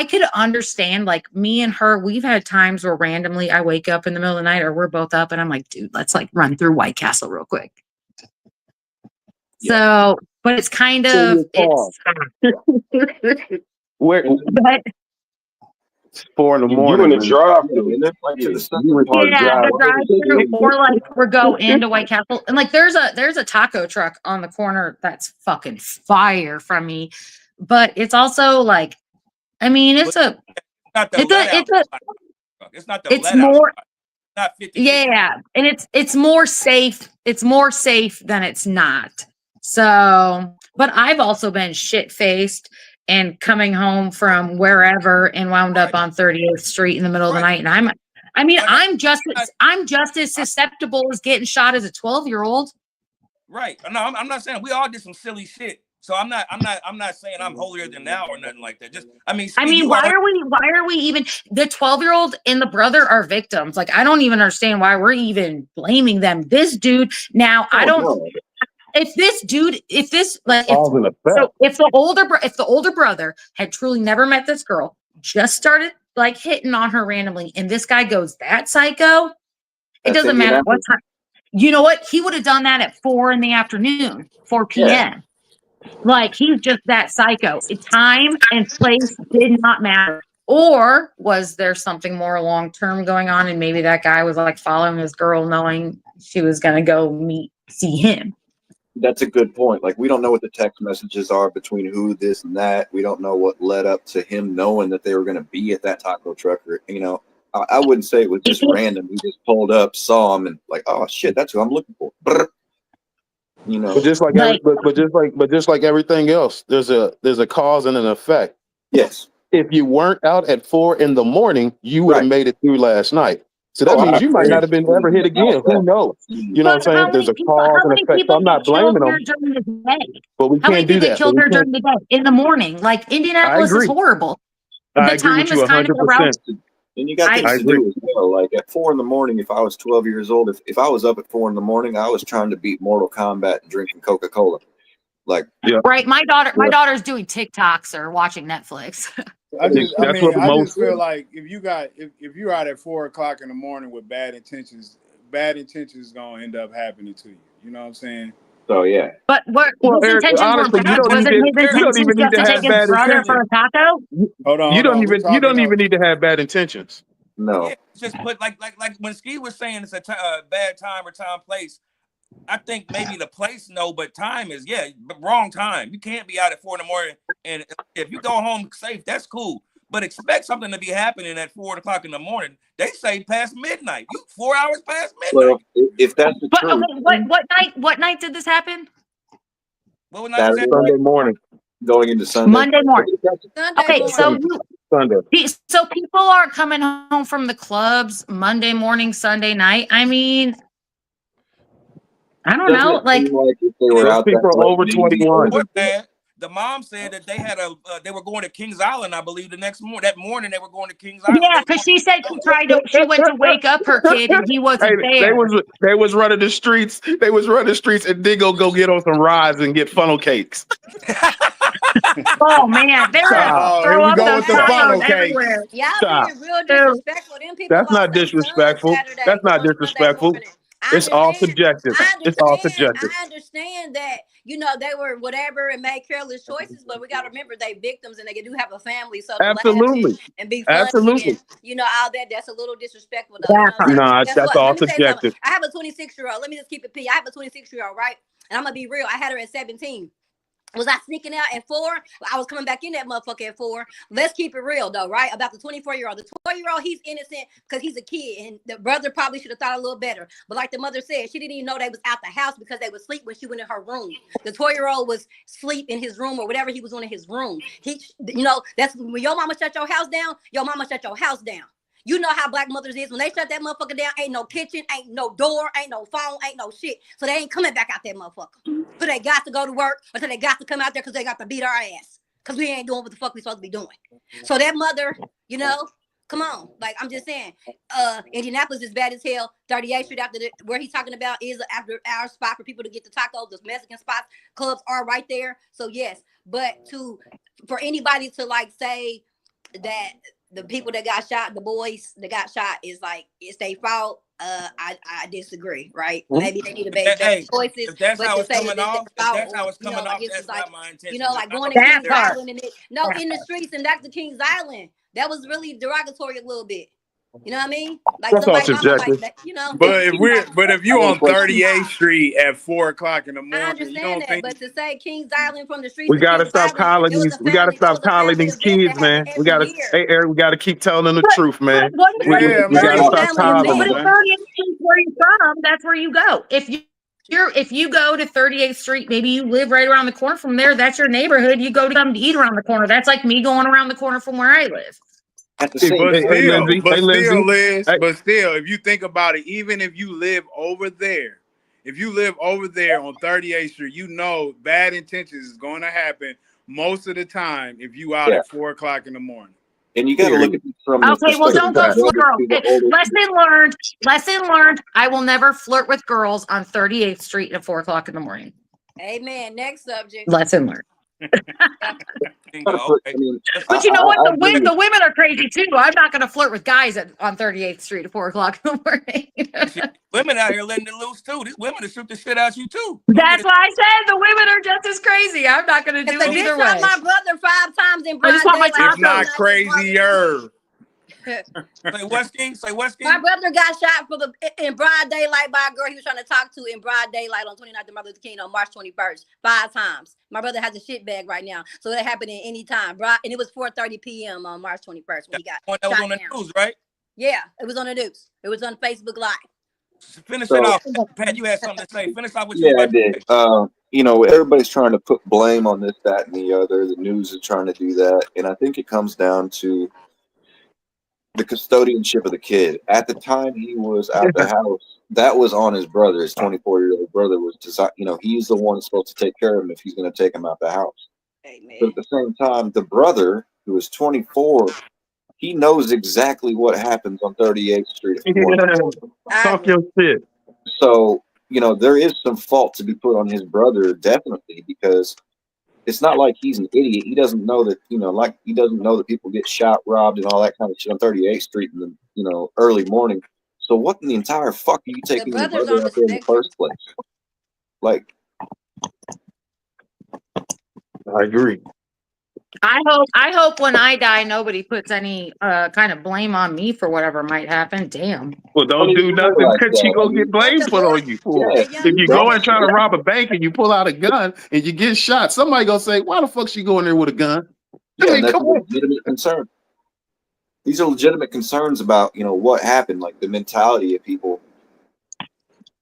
I could understand, like, me and her, we've had times where randomly I wake up in the middle of the night or we're both up and I'm like, dude, let's like run through White Castle real quick. Yeah. So, but it's kind of, it's, Where but it's 4 in the You morning. in the man. drive-through, isn't it? Like to the second You in part. yeah, the drive-through, drive. or like we're go into White Castle, and like there's a taco truck on the corner that's fucking fire from me, but it's also like, I mean, it's a, Not the it's not the it's let out more, spot. Not 50. yeah, and it's more safe. It's more safe than it's not. So, but I've also been shit-faced and coming home from wherever and wound up on 38th Street in the middle of the night. And I'm just as susceptible as getting shot as a 12-year-old. Right. No, I'm not saying we all did some silly shit. So I'm not saying I'm holier than thou or nothing like that. Just why are we even, the 12-year-old and the brother are victims? Like, I don't even understand why we're even blaming them. This dude, now I don't. If the older brother had truly never met this girl, just started like hitting on her randomly, and this guy goes that psycho, it doesn't matter what time. You know what? He would have done that at 4 p.m. Yeah. Like, he's just that psycho. Time and place did not matter. Or was there something more long-term going on, and maybe that guy was like following his girl, knowing she was gonna go see him? That's a good point. Like, we don't know what the text messages are between who, this, and that. We don't know what led up to him knowing that they were going to be at that taco truck. Or, I wouldn't say it was just random. He just pulled up, saw him, and like, oh shit, that's who I'm looking for. Brr. But just like everything else, there's a cause and an effect. Yes. If you weren't out at 4 a.m, you would have made it through last night. So that means you might not have been ever hit again. Who knows? You know what I'm saying? There's a cause and effect. So I'm not blaming them. But we can't do that. Get killed here during the day, in the morning? Like, Indianapolis is horrible. I agree with you 100%. And you got things to do as well. Like at 4 a.m, if I was 12 years old, if I was up at 4 a.m, I was trying to beat Mortal Kombat and drinking Coca-Cola. Like, right. My daughter's doing TikToks or watching Netflix. I just feel like if you're out at 4 o'clock in the morning with bad intentions is gonna end up happening to you. You know what I'm saying? So yeah. But his intentions honestly, were bad. You don't even need to have bad intentions for a taco. Hold on. You don't even need to have bad intentions. No. Yeah, just put like when Ski was saying it's a bad time or time place. I think maybe the place but time is wrong time. You can't be out at 4 a.m, and if you go home safe, that's cool. But expect something to be happening at 4 o'clock in the morning. They say past midnight. You 4 hours past midnight. Well, if that's the truth. What night did this happen? What night? Sunday morning. Going into Sunday. Monday morning. Okay, so Sunday. So people are coming home from the clubs Monday morning, Sunday night. I mean, I don't know. Like, if they were out people are over 21. The mom said that they had they were going to Kings Island, I believe, the next morning. That morning they were going to Kings Island. Yeah, because she said she went to wake up her kid and he wasn't there. They was running the streets. They was running the streets and then go get on some rides and get funnel cakes. Oh man, they're here we go with the funnel cake. Y'all being real disrespectful. Them people. That's not disrespectful. That's not disrespectful. It's all subjective. It's all subjective. I understand that, they were whatever and made careless choices, but we got to remember they victims and they do have a family. So absolutely, and be funny absolutely, and, all that. That's a little disrespectful. Though. That's all subjective. I have a 26-year-old. Let me just keep it P. I have a 26-year-old, right? And I'm gonna be real. I had her at 17. Was I sneaking out at 4? I was coming back in that motherfucker at 4. Let's keep it real though, right? About the 24-year-old. The 12-year-old, he's innocent because he's a kid, and the brother probably should have thought a little better. But like the mother said, she didn't even know they was out the house because they would sleep when she went in her room. The 12-year-old was sleep in his room or whatever he was doing in his room. That's when your mama shut your house down. Your mama shut your house down. You know how black mothers is. When they shut that motherfucker down, ain't no kitchen, ain't no door, ain't no phone, ain't no shit. So they ain't coming back out that motherfucker. So they got to go to work or so they got to come out there because they got to beat our ass. Because we ain't doing what the fuck we supposed to be doing. So that mother, come on. Like, I'm just saying, Indianapolis is bad as hell. 38th Street where he's talking about is an after hour spot for people to get the tacos. Those Mexican spots, clubs are right there. So yes, but for anybody to like say, that the people that got shot, the boys that got shot, is like it's their fault. I disagree. Right? Maybe they need to make better choices. If that's but how to it's say coming that off, it's if their that's how fault, it's coming like, off, it's that's just like, not my intention. like going to That Kings part. Island in the streets and back to Kings Island. That was really derogatory a little bit. You know what I mean? Like That's all somebody mama like subjective. that, you know. But if you on 38th Street at 4:00 in the I morning, you understand don't that, think but to say Kings Island from the streets We of gotta Kings stop Island, calling it was these. a We gotta family, that was stop a calling family these event kids, that man. happened We every gotta. year. Hey, Eric, we gotta keep telling them the truth, man. What We, Yeah, we man. gotta It's a stop family calling event. But if them, man. 38th Street where you're from, that's where you go. If you go to 38th Street, maybe you live right around the corner from there. That's your neighborhood. You go to something to eat around the corner. That's like me going around the corner from where I live. At the Hey, same But hey, time, Lindsay. still, Hey, Lindsay. Liz, Hey. but still, if you think about it, even if you live over there, if you live over there on 38th Street, you know bad intentions is going to happen most of the time if you out at 4:00 in the morning. and you got to look at it from the Okay, well, perspective don't of go the flirt. older to the older. Lesson learned. Lesson learned. I will never flirt with girls on 38th Street at 4:00 in the morning. Amen. Next subject. Lesson learned. Bingo. Okay. But you know what? I agree. The women are crazy too. I'm not going to flirt with guys on 38th Street at 4:00 in the morning. Shit, women out here letting it loose too. These women will shoot the shit out you too. That's why I said the women are just as crazy. I'm not going to do If it the either bitch shot way. my brother 5 times in I broad just want my daylight, If not crazier. Say Westgate. Say Westgate. my brother got shot in broad daylight by a girl he was trying to talk to in broad daylight on 29th of Martin Luther King on March 21st, 5 times. My brother has a shit bag right now, so that happened at any time. And it was 4:30 p.m. on March 21st when he got That was shot on the down. news, right? Yeah, it was on the news. It was on Facebook Live. Finish it off, Pat. You had something to say. Finish off what you Yeah, I about to did. say. You know, everybody's trying to put blame on this, that, and the other. The news is trying to do that, and I think it comes down to the custodianship of the kid. At the time he was out the house, that was on his brother. His 24-year-old brother was designed. You know, he's the one supposed to take care of him if he's going to take him out the house. Amen. But at the same time, the brother, who is 24, he knows exactly what happens on 38th Street. Talk your shit. So, you know, there is some fault to be put on his brother, definitely, because it's not like he's an idiot. He doesn't know that, you know, like he doesn't know that people get shot, robbed, and all that kind of shit on 38th Street in the, you know, early morning. So what in the entire fuck are you taking your brother's brother on out the there in the spectrum. first place? Like, I agree. I hope when I die, nobody puts any kind of blame on me for whatever might happen. Damn. Well, don't do nothing like because that. you gonna get blame put on you for it. Yeah, If you go and try to rob a bank and you pull out a gun and you get shot, somebody gonna say, "Why the fuck she going there with a gun?" yeah, I mean, and that's a come on. legitimate concern. These are legitimate concerns about, you know, what happened, like the mentality of people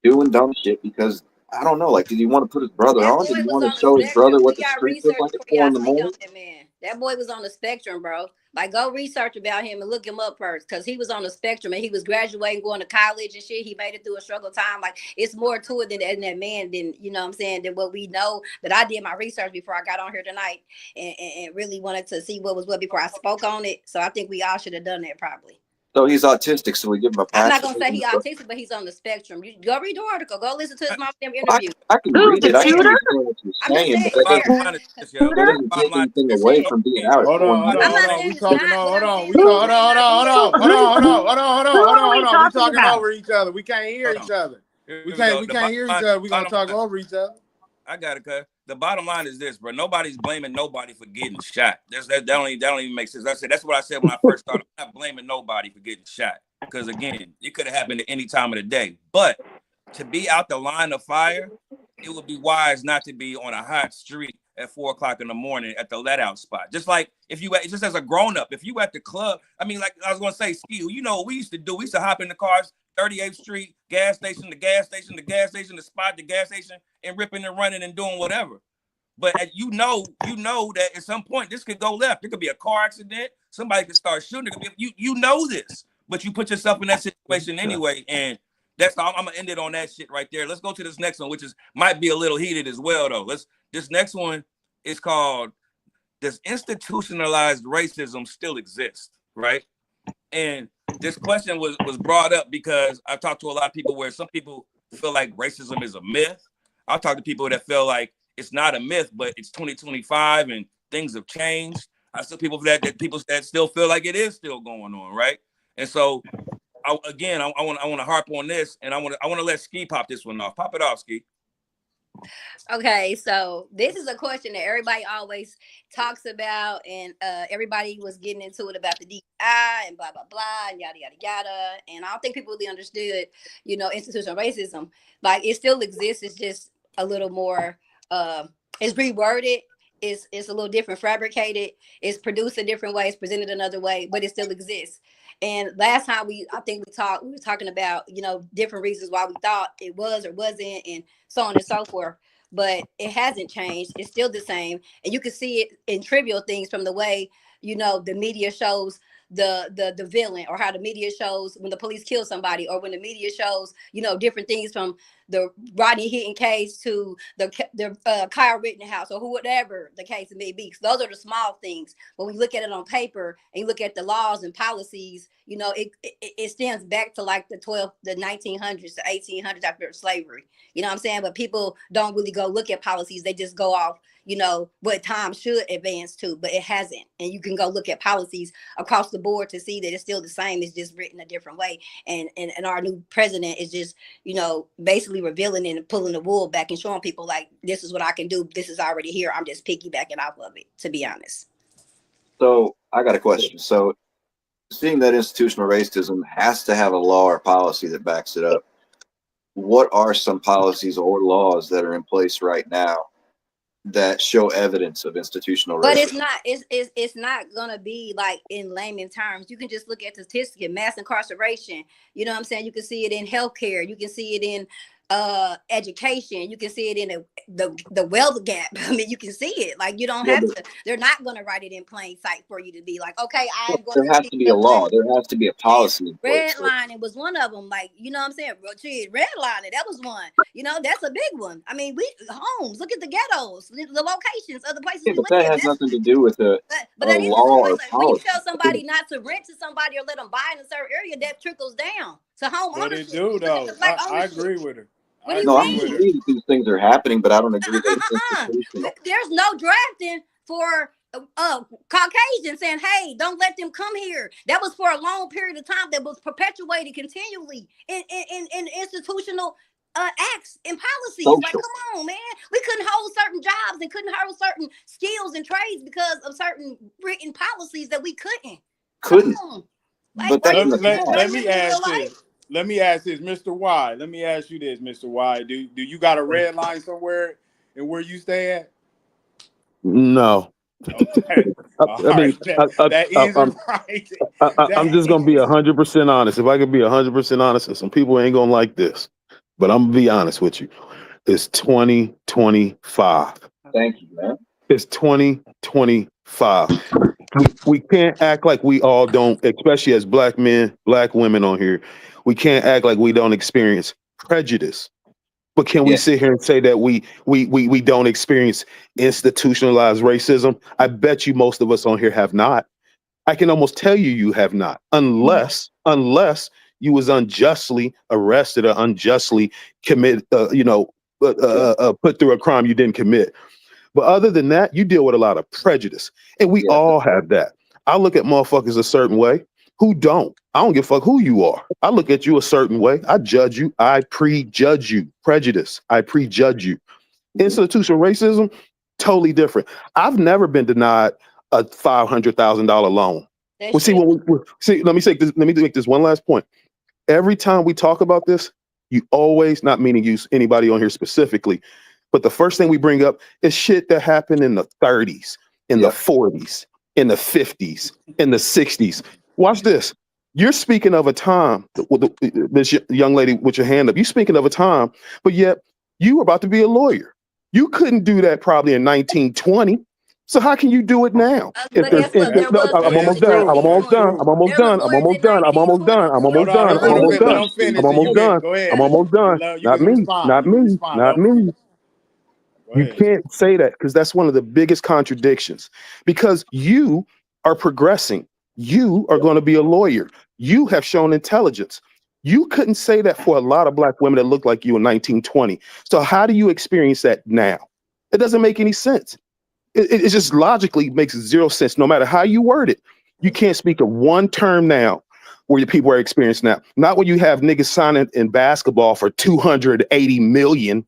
doing dumb shit because I don't know, like, did he want to put his brother That on? boy Did he was want on to the show his spectrum. brother what We the got streets research look like at before 4 in y'all the speak on morning? that man. That boy was on the spectrum, bro. Like, go research about him and look him up first, because he was on the spectrum and he was graduating, going to college and shit. He made it through a struggle time. Like, it's more to it than that man, than, you know what I'm saying, than what we know. But I did my research before I got on here tonight and really wanted to see what was what before I spoke on it. So I think we all should have done that probably. So he's autistic, so we give him a pass. I'm not gonna say he's autistic, but he's on the spectrum. You go read the article. Go listen to his mom interview. I can Who, read the it. I can tutor? understand what you're I'm just saying, saying, but that Bottom doesn't, line is this, yo. that doesn't Bottom take line anything is away this. from being out at Hold 4 in on, the hold on, I'm morning. not hold on. saying We it's talking not, on, but hold I'm on. saying We talking, hold on, hold on, hold on, Who are we We talking talking about? over each other. We can't hear Hold each on. other. Here We we can't go. we The can't hear each bottom other. We gonna bottom talk line. over each other. I got it, cuz. The bottom line is this, bro. Nobody's blaming nobody for getting shot. That don't even make sense. That's what I said when I first started. I'm not blaming nobody for getting shot. Because again, it could have happened at any time of the day. But to be out the line of fire, it would be wise not to be on a hot street at 4:00 in the morning at the let out spot. Just like if you just as a grown-up, if you at the club, I mean, like I was gonna say, Ski, you know what we used to do? We used to hop in the cars, 38th Street, gas station, the gas station, the gas station, the spot, the gas station, and ripping and running and doing whatever. But you know that at some point this could go left. There could be a car accident. Somebody could start shooting. You know this, but you put yourself in that situation anyway. And that's all. I'm gonna end it on that shit right there. Let's go to this next one, which might be a little heated as well, though. This next one is called, does institutionalized racism still exist? Right? And this question was brought up because I've talked to a lot of people where some people feel like racism is a myth. I've talked to people that feel like it's not a myth, but it's 2025 and things have changed. I still people that people that still feel like it is still going on, right? And so, I want to harp on this, and I want to let Ski pop this one off. Pop it off, Ski. Okay, so this is a question that everybody always talks about, and everybody was getting into it about the DI and blah blah blah and yada yada yada. And I don't think people really understood, institutional racism. Like it still exists. It's just a little more. It's reworded. It's a little different, fabricated. It's produced a different way. It's presented another way, but it still exists. And last time we were talking about, different reasons why we thought it was or wasn't, and so on and so forth. But it hasn't changed. It's still the same. And you can see it in trivial things from the way, the media shows the villain, or how the media shows when the police kill somebody, or when the media shows, different things from the Rodney Hitton case to the Kyle Rittenhouse, or whatever the case may be. So those are the small things. When we look at it on paper and you look at the laws and policies, it stems back to like the 1900s to 1800s after slavery. You know what I'm saying? But people don't really go look at policies. They just go off, what time should advance to, but it hasn't. And you can go look at policies across the board to see that it's still the same. It's just written a different way. And our new president is just, basically revealing and pulling the wool back and showing people like, this is what I can do. This is already here. I'm just piggybacking off of it, to be honest. So I got a question. So seeing that institutional racism has to have a law or policy that backs it up, what are some policies or laws that are in place right now that show evidence of institutional racism? But it's not gonna be like in layman terms. You can just look at the statistics, mass incarceration. You know what I'm saying? You can see it in healthcare. You can see it in education. You can see it in the wealth gap. I mean, you can see it. Like you don't have to. They're not gonna write it in plain sight for you to be like, okay, I'm going. There has to be a law. There has to be a policy. Redlining was one of them. Like, you know what I'm saying? Redlining, that was one. That's a big one. I mean, homes. Look at the ghettos, the locations of the places we but live. That has nothing to do with a law or policy. When you tell somebody not to rent to somebody or let them buy in a certain area, that trickles down to home ownership. But it do though. I agree with her. What do you mean? I agree that these things are happening, but I don't agree that it's institutional. There's no drafting for Caucasians saying, hey, don't let them come here. That was for a long period of time that was perpetuated continually in institutional acts and policies. Social. Like, come on, man. We couldn't hold certain jobs and couldn't hold certain skills and trades because of certain written policies that we couldn't. Like, but let me ask this. Let me ask this, Mr. Y. Let me ask you this, Mr. Y. Do you got a red line somewhere and where you stay at? No. Okay. I'm just gonna be 100% honest. If I could be 100% honest, and some people ain't gonna like this, but I'm gonna be honest with you. It's 2025. Thank you, man. It's 2025. We can't act like we all don't, especially as black men, black women on here. We can't act like we don't experience prejudice. But can we sit here and say that we don't experience institutionalized racism? I bet you most of us on here have not. I can almost tell you have not, unless you was unjustly arrested or unjustly put through a crime you didn't commit. But other than that, you deal with a lot of prejudice, and we all have that. I look at motherfuckers a certain way. Who don't? I don't give a fuck who you are. I look at you a certain way. I judge you. I prejudge you. Prejudice. I prejudge you. Institutional racism, totally different. I've never been denied a $500,000 loan. Let me make this one last point. Every time we talk about this, you always, not meaning use anybody on here specifically, but the first thing we bring up is shit that happened in the 30s, in the 40s, in the 50s, in the 60s. Watch this. You're speaking of a time, this young lady with your hand up, you're speaking of a time, but yet you were about to be a lawyer. You couldn't do that probably in 1920. So how can you do it now? I'm almost done. Not me. You can't say that because that's one of the biggest contradictions, because you are progressing. You are going to be a lawyer. You have shown intelligence. You couldn't say that for a lot of black women that look like you in 1920. So how do you experience that now? It doesn't make any sense. It just logically makes zero sense. No matter how you word it, you can't speak of one term now where the people are experiencing that. Not when you have niggas signing in basketball for 280 million.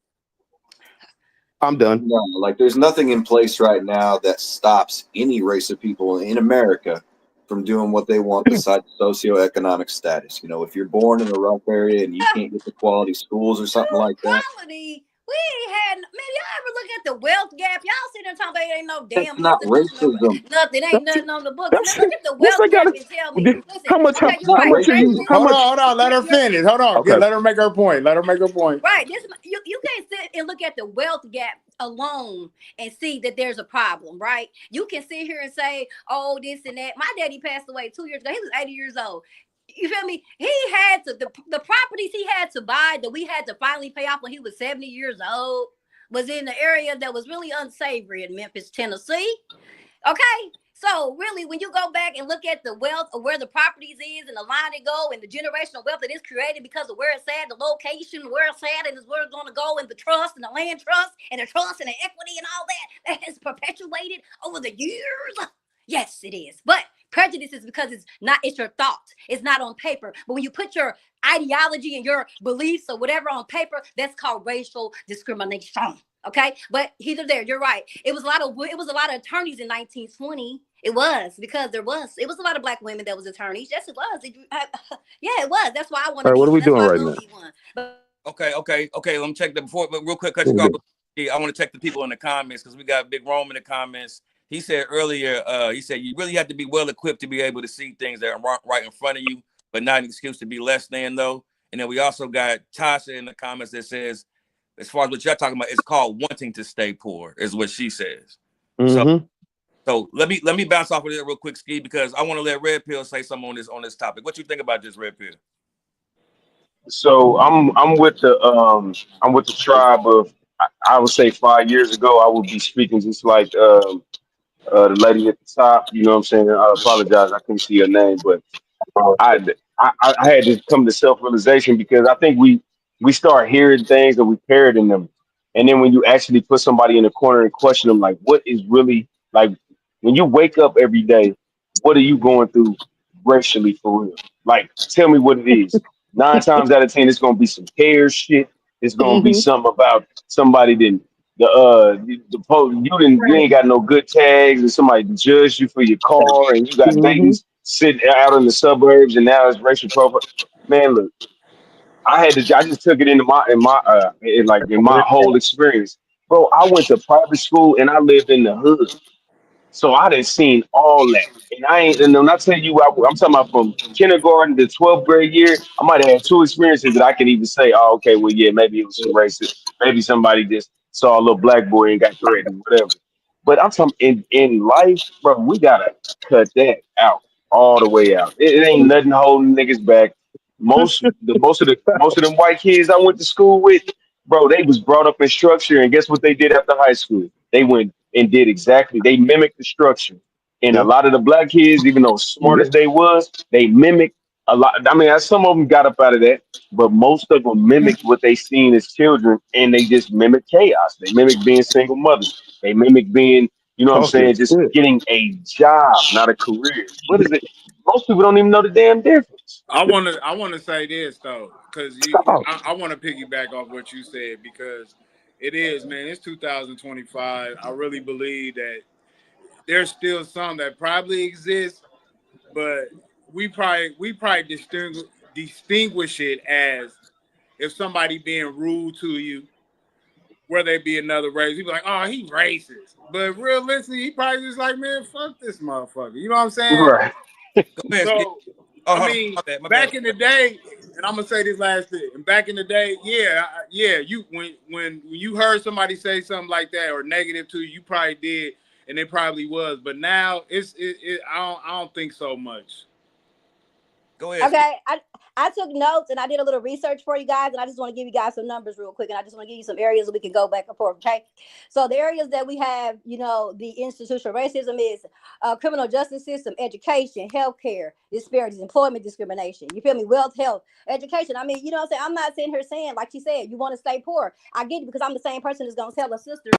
I'm done. No, like there's nothing in place right now that stops any race of people in America from doing what they want besides socioeconomic status. You know, if you're born in a rough area and you can't get to quality schools or something like that. Quality. We ain't had, man, y'all ever look at the wealth gap? Y'all sitting there talking about it ain't no damn It's not racism. nothing, ain't nothing on the books. That's Man, look at the yes, wealth I got gap it. and tell me. Listen, How much? okay, It's you're not right. How much are you? racism. How Hold much? on, hold on. Let her finish. Hold on. Okay. Let her make her point. Let her make her point. Right. This you can't sit and look at the wealth gap alone and see that there's a problem, right? You can sit here and say, oh, this and that. My daddy passed away 2 years ago. He was 80 years old. You feel me? He had to the properties he had to buy that we had to finally pay off when he was 70 years old was in the area that was really unsavory in Memphis, Tennessee. Okay. So really, when you go back and look at the wealth of where the properties is and the line it go and the generational wealth that is created because of where it's at, the location, where it's at, and is where it's going to go, and the trust and the land trust and the trust and the equity and all that has perpetuated over the years. Yes, it is. But prejudice is because it's your thought. It's not on paper. But when you put your ideology and your beliefs or whatever on paper, that's called racial discrimination. Okay, but either there, you're right. It was a lot of attorneys in 1920. It was because it was a lot of black women that was attorneys. Yes, it was. Yeah, it was. That's why I wanted. All right, what are we That's doing why I right love now? one. But Okay. Let me check that before, but real quick, cut What you we off. doing? I want to check the people in the comments because we got Big Rome in the comments. He said earlier, he said you really have to be well equipped to be able to see things that are right in front of you, but not an excuse to be less than though. And then we also got Tasha in the comments that says, as far as what you're talking about, it's called wanting to stay poor, is what she says. Mm-hmm. So let me bounce off of it real quick, Ski, because I want to let Red Pill say something on this topic. What you think about this, Red Pill? So I'm with the tribe of I would say 5 years ago I would be speaking just like the lady at the top. You know what I'm saying? I apologize, I couldn't see her name, but I I had to come to self realization because I think we start hearing things and we parroting them, and then when you actually put somebody in a corner and question them, like what is really like when you wake up every day, what are you going through racially for real? Like tell me what it is. 9 times out of 10, it's gonna be some care shit. It's gonna be Mm-hmm. something about somebody didn't you ain't got no good tags and somebody judged you for your car and you got Mm-hmm. babies sitting out in the suburbs and now it's racial profile. Man, look, I just took it in my whole experience. Bro, I went to private school and I lived in the hood. So I done seen all that. And I ain't, and I'm not telling you, I'm talking about from kindergarten to 12th grade year. I might have had two experiences that I can even say, oh, okay, well, yeah, maybe it was some racist. Maybe somebody just saw a little black boy and got threatened, whatever. But I'm talking in life, bro, we gotta cut that out all the way out. It ain't nothing holding niggas back. Most of them white kids I went to school with, bro, they was brought up in structure, and guess what they did after high school? They went and did exactly. They mimicked the structure. And a Yep. lot of the black kids, even though smart Yep. as they was, they mimicked a lot. I mean, some of them got up out of that, but most of them mimicked what they seen as children, and they just mimicked chaos. They mimicked being single mothers. They mimicked being, you know what I'm Talk your saying, just shit. getting a job, not a career. What is it? Most people don't even know the damn difference. I wanna say this though, because Oh, I want to piggyback off what you said because it is, man. It's 2025. I really believe that there's still some that probably exist, but we probably distinguish it as if somebody being rude to you, where they be another race, you be like, oh, he racist. But realistically, he probably just like, man, fuck this motherfucker. You know what I'm saying? Right. Go ahead, Ski. So, Oh, I hold on. mean, My bad. back in the day, and I'm gonna say this last thing. And back in the day, yeah, you when you heard somebody say something like that or negative to you, you probably did, and it probably was. But now I don't think so much. Go ahead. Okay, I took notes and I did a little research for you guys, and I just want to give you guys some numbers real quick, and I just want to give you some areas that we can go back and forth. Okay, so the areas that we have, the institutional racism is criminal justice system, education, healthcare disparities, employment discrimination. You feel me? Wealth, health, education. I mean, you know what I'm saying? I'm not sitting here saying, like she said, you want to stay poor. I get it, because I'm the same person that's gonna tell a sister,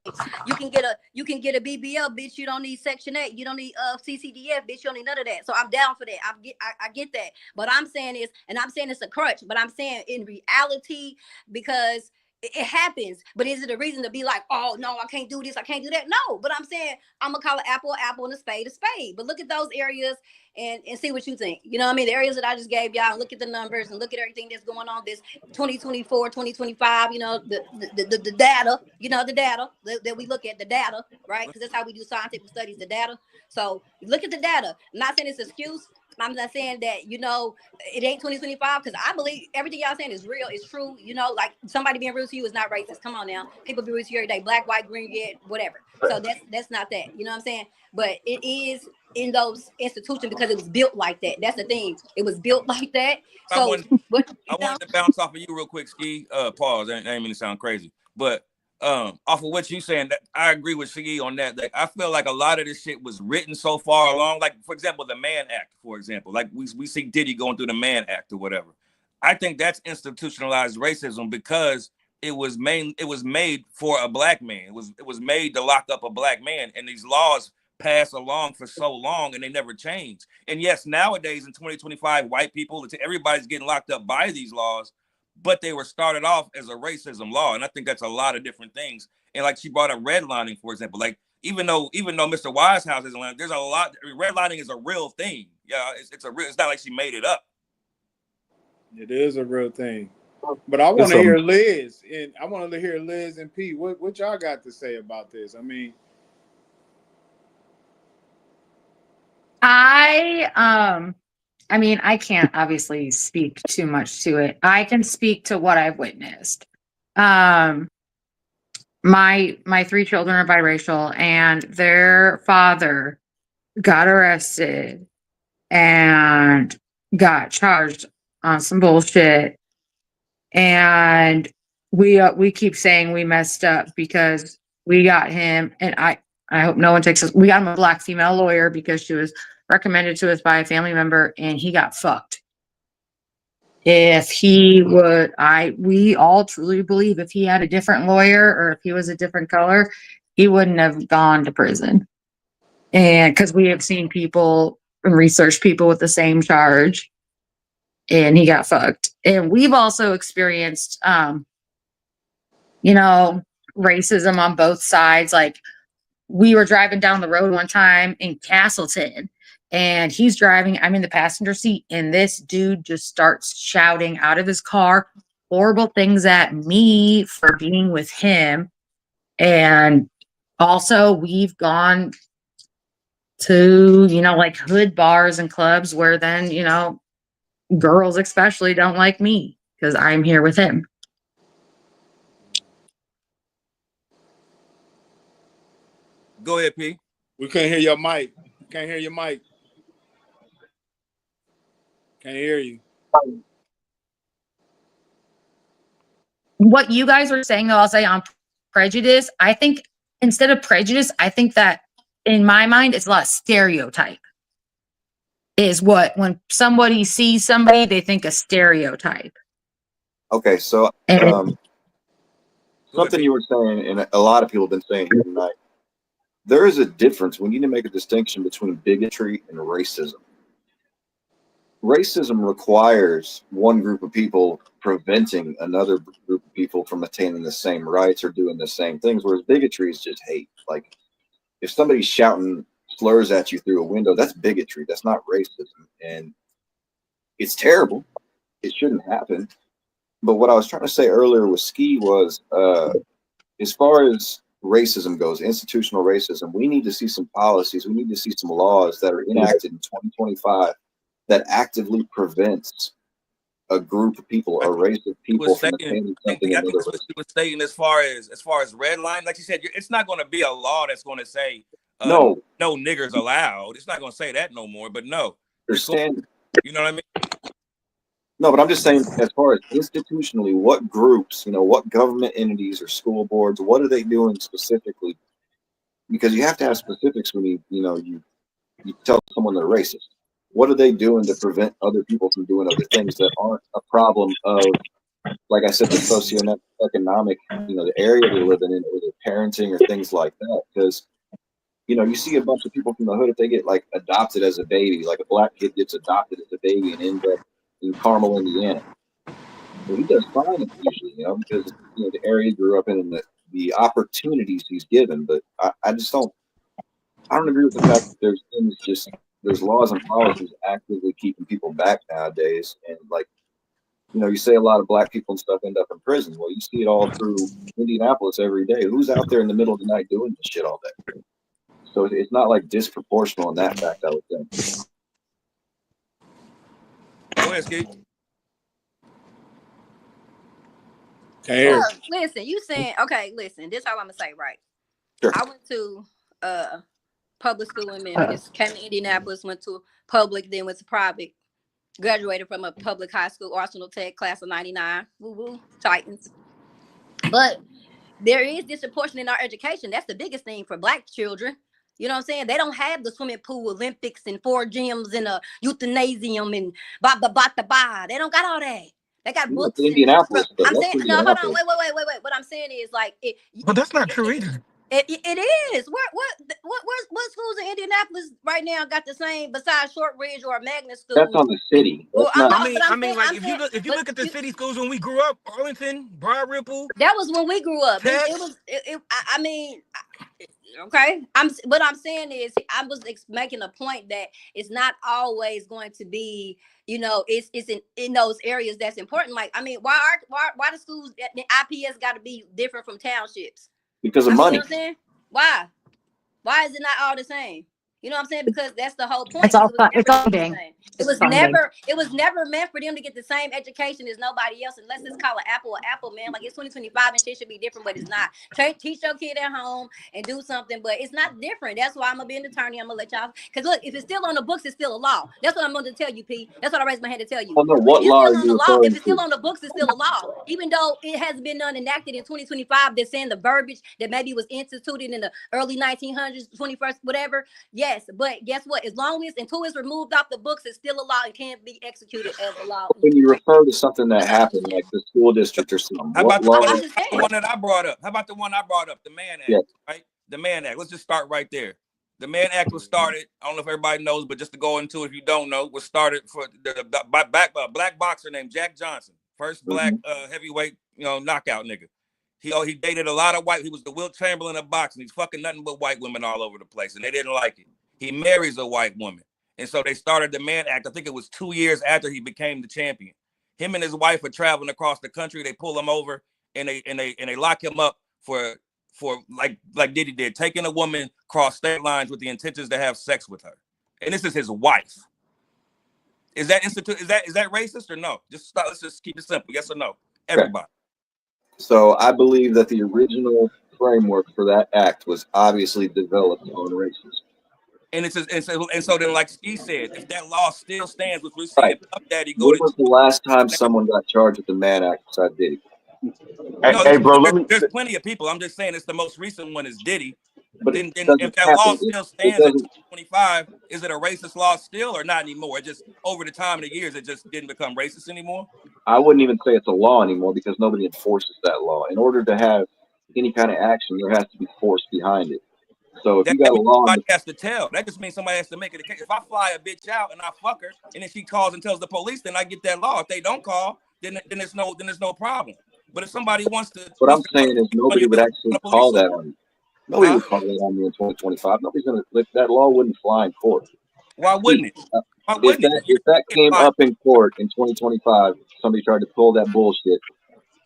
you can get a BBL, bitch. You don't need Section 8. You don't need CCDF, bitch. You don't need none of that. So I'm down for that. I get that. But I'm saying is, and I'm saying it's a crutch, but I'm saying in reality, because it happens. But is it a reason to be like, oh no, I can't do this, I can't do that? No, but I'm saying I'm gonna call an apple and a spade. But look at those areas and see what you think. You know what I mean? The areas that I just gave y'all, look at the numbers and look at everything that's going on this 2024, 2025, the data, the data that we look at, the data, right? Because that's how we do scientific studies, the data. So look at the data. I'm not saying it's an excuse. I'm not saying that, it ain't 2025, because I believe everything y'all saying is real, it's true. Like somebody being rude to you is not racist. Come on now. People be rude to you every day, black, white, green, red, whatever. So that's not that. You know what I'm saying? But it is in those institutions because it was built like that. That's the thing. It was built like that. So I wanted to bounce off of you real quick, Ski. Pause. I ain't mean to sound crazy. But off of what you saying, that I agree with Ski on that. Like, I feel like a lot of this shit was written so far along. Like, for example, the Mann Act, for example. Like we see Diddy going through the Mann Act or whatever. I think that's institutionalized racism because it was made for a black man. It was made to lock up a black man, and these laws passed along for so long and they never changed. And yes, nowadays in 2025, white people, everybody's getting locked up by these laws, but they were started off as a racism law. And I think that's a lot of different things. And like she brought up redlining, for example, like even though Mr. Wisehouse isn't, there's a lot. Redlining is a real thing. Yeah, it's not like she made it up. It is a real thing. But I want to hear Liz, and I want to hear Liz and Pete. What y'all got to say about this? I mean, I can't obviously speak too much to it. I can speak to what I've witnessed. My 3 children are biracial, and their father got arrested and got charged on some bullshit. And we keep saying we messed up because we got him, and I hope no one takes us. We got him a black female lawyer because she was recommended to us by a family member, and he got fucked. If he would, we all truly believe if he had a different lawyer or if he was a different color, he wouldn't have gone to prison. And because we have seen people and researched people with the same charge, and he got fucked. And we've also experienced, racism on both sides. Like, we were driving down the road one time in Castleton, and he's driving, I'm in the passenger seat, and this dude just starts shouting out of his car horrible things at me for being with him. And also we've gone to, like hood bars and clubs where then, girls especially don't like me because I'm here with him. Go ahead, P. We couldn't hear your mic. Can't hear your mic. Can't hear you. What you guys were saying, though, I'll say on prejudice, I think instead of prejudice, I think that in my mind, it's a lot of stereotype. Is what when somebody sees somebody, they think a stereotype. Okay, so something you were saying, and a lot of people have been saying here tonight, there is a difference. We need to make a distinction between bigotry and racism. Racism requires one group of people preventing another group of people from attaining the same rights or doing the same things, whereas bigotry is just hate. Like, if somebody's shouting slurs at you through a window, that's bigotry. That's not racism. And it's terrible. It shouldn't happen. But what I was trying to say earlier with Ski was, as far as racism goes, institutional racism, we need to see some policies. We need to see some laws that are enacted in 2025 that actively prevents a group of people, a race of people from attaining something. I think that's what you were saying as far as red line. Like you said, it's not going to be a law that's going to say no niggers allowed. It's not going to say that no more. But no, they're standing. You know what I mean? No, but I'm just saying, as far as institutionally, what groups, what government entities or school boards, what are they doing specifically? Because you have to have specifics when you tell someone they're racist. What are they doing to prevent other people from doing other things that aren't a problem of, like I said, the socioeconomic, the area they live in, or their parenting or things like that? Because you see a bunch of people from the hood, if they get like adopted as a baby, like a black kid gets adopted as a baby and ends up in Carmel, Indiana. Well, he does fine usually, because the area he grew up in and the opportunities he's given. But I just don't agree with the fact that there's laws and policies actively keeping people back nowadays. And like, you say a lot of black people and stuff end up in prison. Well, you see it all through Indianapolis every day. Who's out there in the middle of the night doing this shit all day? So it's not like disproportional in that fact, I would think. Go ahead, Ski. Listen, you saying, okay, listen, this is how I'm gonna say, right? Sure. I went to public school in Memphis, came to Indianapolis, went to public, then went to private, graduated from a public high school, Arsenal Tech, class of 99, woo-woo, Titans. But there is disproportion in our education. That's the biggest thing for black children. You know what I'm saying? They don't have the swimming pool Olympics and 4 gyms and a euthanasium and ba. They don't got all that. They got books. Indianapolis. I'm saying, no, hold on, wait. What I'm saying is like But that's not true either. It is. What schools in Indianapolis right now got the same besides Shortridge or Magnet School? That's on the city. Well, I mean, like if you look at the city schools when we grew up, Arlington, Broad Ripple. That was when we grew up. I mean, okay. What I'm saying is, I was making a point that it's not always going to be, it's in those areas that's important. Like, I mean, why the schools, the IPS got to be different from townships? Because of money. You know what I'm saying? Why is it not all the same? You know what I'm saying? Because that's the whole point. It's all funding. It was never meant for them to get the same education as nobody else, unless it's called an apple, man. Like, it's 2025 and shit should be different, but it's not. Teach your kid at home and do something, but it's not different. That's why I'm gonna be an attorney. I'm gonna let y'all, because look, if it's still on the books, it's still a law. That's what I'm going to tell you, P. That's what I raised my hand to tell you. Oh, no, what law are you referring if it's still on the books, it's still a law. Even though it has been enacted in 2025, they're saying the verbiage that maybe was instituted in the early 1900s, 21st, whatever. Yes, but guess what? As long as until it's removed off the books, it's still a law and can't be executed as a law. When you refer to something that happened, like the school district or something, how about the one that I brought up? How about the one I brought up, the Mann Act, right? The Mann Act. Let's just start right there. The Mann Act was started, I don't know if everybody knows, but just to go into it, if you don't know, was started for the black boxer named Jack Johnson, first black heavyweight, knockout nigga. He dated a lot of he was the Wilt Chamberlain of boxing. He's fucking nothing but white women all over the place, and they didn't like it. He marries a white woman. And so they started the Mann Act. I think it was 2 years after he became the champion. Him and his wife are traveling across the country. They pull him over and they lock him up for like Diddy did, taking a woman across state lines with the intentions to have sex with her. And this is his wife. Is that racist or no? Let's just keep it simple. Yes or no? Everybody. So I believe that the original framework for that act was obviously developed on racism. And so then, like Ski said, if that law still stands, which we're seeing, right. Puff Daddy When was the last time someone got charged with the Mann Act besides Diddy? Hey, bro, there's plenty of people. I'm just saying it's the most recent one is Diddy. But then if that law still stands at 2025, is it a racist law still or not anymore? It just over the time of the years, it just didn't become racist anymore. I wouldn't even say it's a law anymore because nobody enforces that law. In order to have any kind of action, there has to be force behind it. So if you got a law, somebody has to tell. That just means somebody has to make it a case. If I fly a bitch out and I fuck her, and then she calls and tells the police, then I get that law. If they don't call, then there's no problem. But if somebody wants to, what I'm saying is nobody would actually call that on you. Nobody would call that on you in 2025. Nobody's gonna. That law wouldn't fly in court. Why wouldn't it? If that came up in court in 2025, somebody tried to pull that bullshit.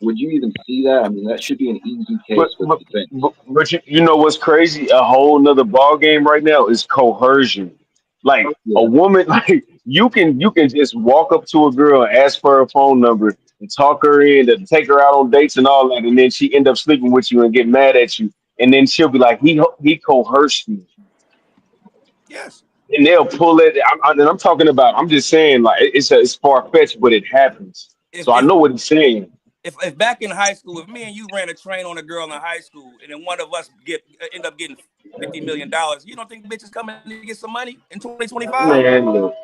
Would you even see that? I mean, that should be an easy case for the defense. But you know what's crazy? A whole nother ball game right now is coercion. Like a woman, like you can just walk up to a girl and ask for her phone number and talk her in and take her out on dates and all that, and then she end up sleeping with you and get mad at you, and then she'll be like, he coerced me. Yes. and they'll pull it. I'm talking about. I'm just saying, like it's far fetched, but it happens. If So I if know what he's saying. if back in high school, if me and you ran a train on a girl in high school, and then one of us end up getting $50 million, you don't think bitches coming to get some money in 2025? Man, look.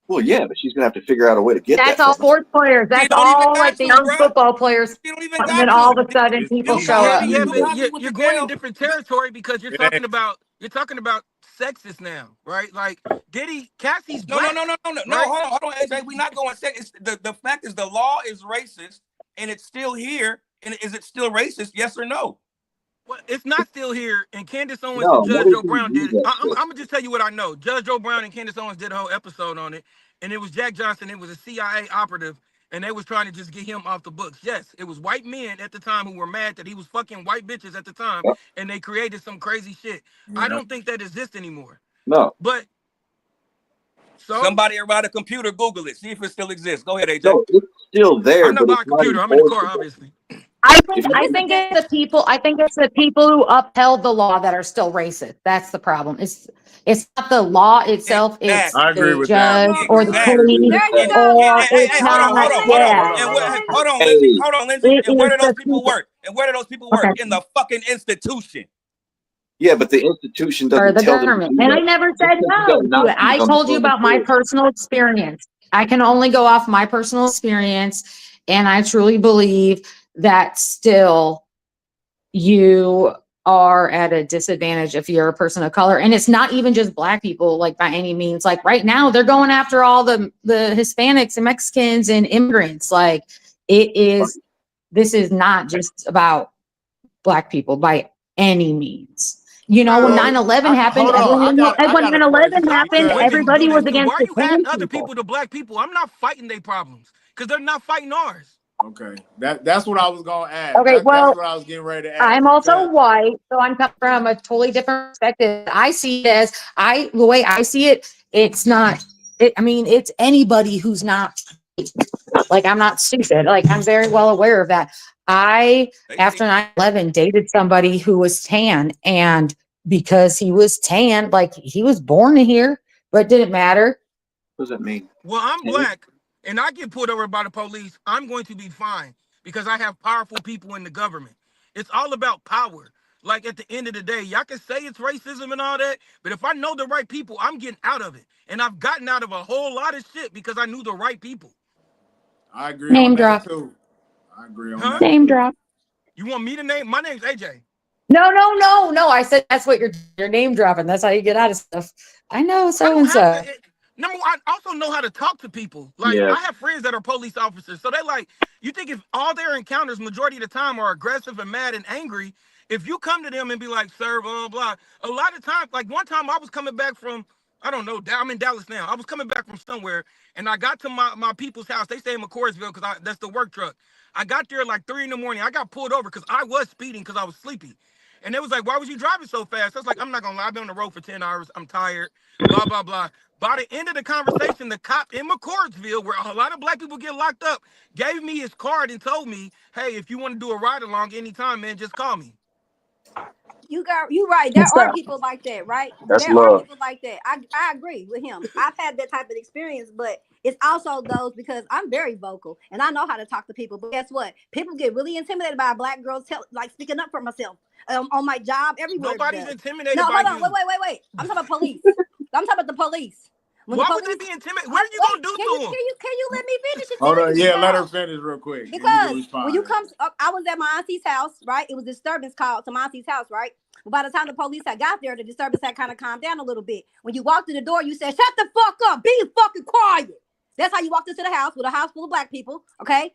Well, yeah, but she's gonna have to figure out a way to get That's that. all From us. sports players. She That's don't even all got like the to, young bro. football players. She don't even And got then to. all of a sudden It's people still show Yeah, up. but yeah, possible. but Hollywood you're the going in jail. different territory because you're Yeah. talking about sexist now, right? Like Cassie's No, black, right? hold on, AJ. We're not going sex. The fact is the law is racist and it's still here. And is it still racist? Yes or no? Well, it's not still here. And Candace Owens and No, Judge Joe nobody's gonna Brown do did it. that I'm shit. gonna just tell you what I know. Judge Joe Brown and Candace Owens did a whole episode on it, and it was Jack Johnson. It was a CIA operative, and they was trying to just get him off the books. Yes, it was white men at the time who were mad that he was fucking white bitches at the time, Yep. and they created some crazy shit. Yeah. I don't think that exists anymore. No, But so Somebody around a computer, Google it. See if it still exists. Go ahead, AJ. no, it's still there, I'm not but by it's a not computer. I'm in the car, enforceable. obviously. I If think you I think it's the people. I think it's the people who upheld the law that are still racist. That's the problem. It's not the law itself. It's Exactly. I agree the with that. judge or the Exactly. police, There you go. or Hey, it's hold on, not. Hold Yeah, on. hold on, Lindsay. Hey, Hold on, Lindsay. it And where is do those the people people. work? And where do those people Okay, work? In the fucking institution. yeah, but the institution or doesn't the tell them to government. do And I that. never It said says you no gotta to not it. speak I on the told you public about my stage. personal experience. I can only go off my personal experience, and I truly believe that still you are at a disadvantage if you're a person of color. And it's not even just black people, like by any means. Like right now, they're going after all the Hispanics and Mexicans and immigrants. Like this is not just about black people by any means. You know, when Well, 9/11 happened, Hold on. everyone, I when got a 9/11 question because happened, because women do everybody this was too. Why against are the you trans adding other people. people to black people? I'm not fighting their problems because they're not fighting ours. okay, that's what I was gonna ask. Okay, That's well, what I was getting ready to ask I'm also because white, so I'm coming from a totally different perspective. I see it as the way I see it, it's not, I mean, it's anybody who's not, like, I'm not stupid. Like, I'm very well aware of that. After 9/11, dated somebody who was tan, and because he was tan, like, he was born here, but it didn't matter. What does that mean? Well, I'm black and I get pulled over by the police. I'm going to be fine because I have powerful people in the government. It's all about power. Like at the end of the day, y'all can say it's racism and all that, but if I know the right people, I'm getting out of it. And I've gotten out of a whole lot of shit because I knew the right people. I agree Name on drop. that too. I agree on Huh? that. Name Too. drop. You want me to name? My name's AJ. No. I said that's what you're name dropping. That's how you get out of stuff. I know I so don't and have so. to. Number one, I also know how to talk to people. Like Yeah. I have friends that are police officers, so they like. You think if all their encounters, majority of the time, are aggressive and mad and angry, if you come to them and be like, "Sir, blah blah," a lot of times, like one time, I was coming back from, I don't know, I'm in Dallas now. I was coming back from somewhere, and I got to my people's house. They stay in McCordsville because that's the work truck. I got there at like 3 a.m. I got pulled over because I was speeding because I was sleepy. And they was like, "Why was you driving so fast?" I was like, "I'm not gonna lie, I've been on the road for 10 hours. I'm tired." Blah blah blah. By the end of the conversation, the cop in McCordsville, where a lot of black people get locked up, gave me his card and told me, "Hey, if you want to do a ride along anytime, man, just call me." You right. There So, are people like that, right? That's There are love. people like that. I agree with him. I've had that type of experience, but it's also those because I'm very vocal and I know how to talk to people. But guess what? People get really intimidated by black girls like speaking up for myself on my job everywhere. Nobody's intimidated No, by hold on. you. Wait. I'm talking about police. I'm talking about the police. When Why the would they police, be intimidated? What are you gonna do can to them? you let me finish it? Hold on. Yeah, let her finish real quick. and you can Because when you respond. come, I was at my auntie's house, right? It was a disturbance call to my auntie's house, right? But by the time the police had got there, the disturbance had kind of calmed down a little bit. When you walked through the door, you said, "Shut the fuck up, be fucking quiet." That's how you walked into the house with a house full of black people, okay?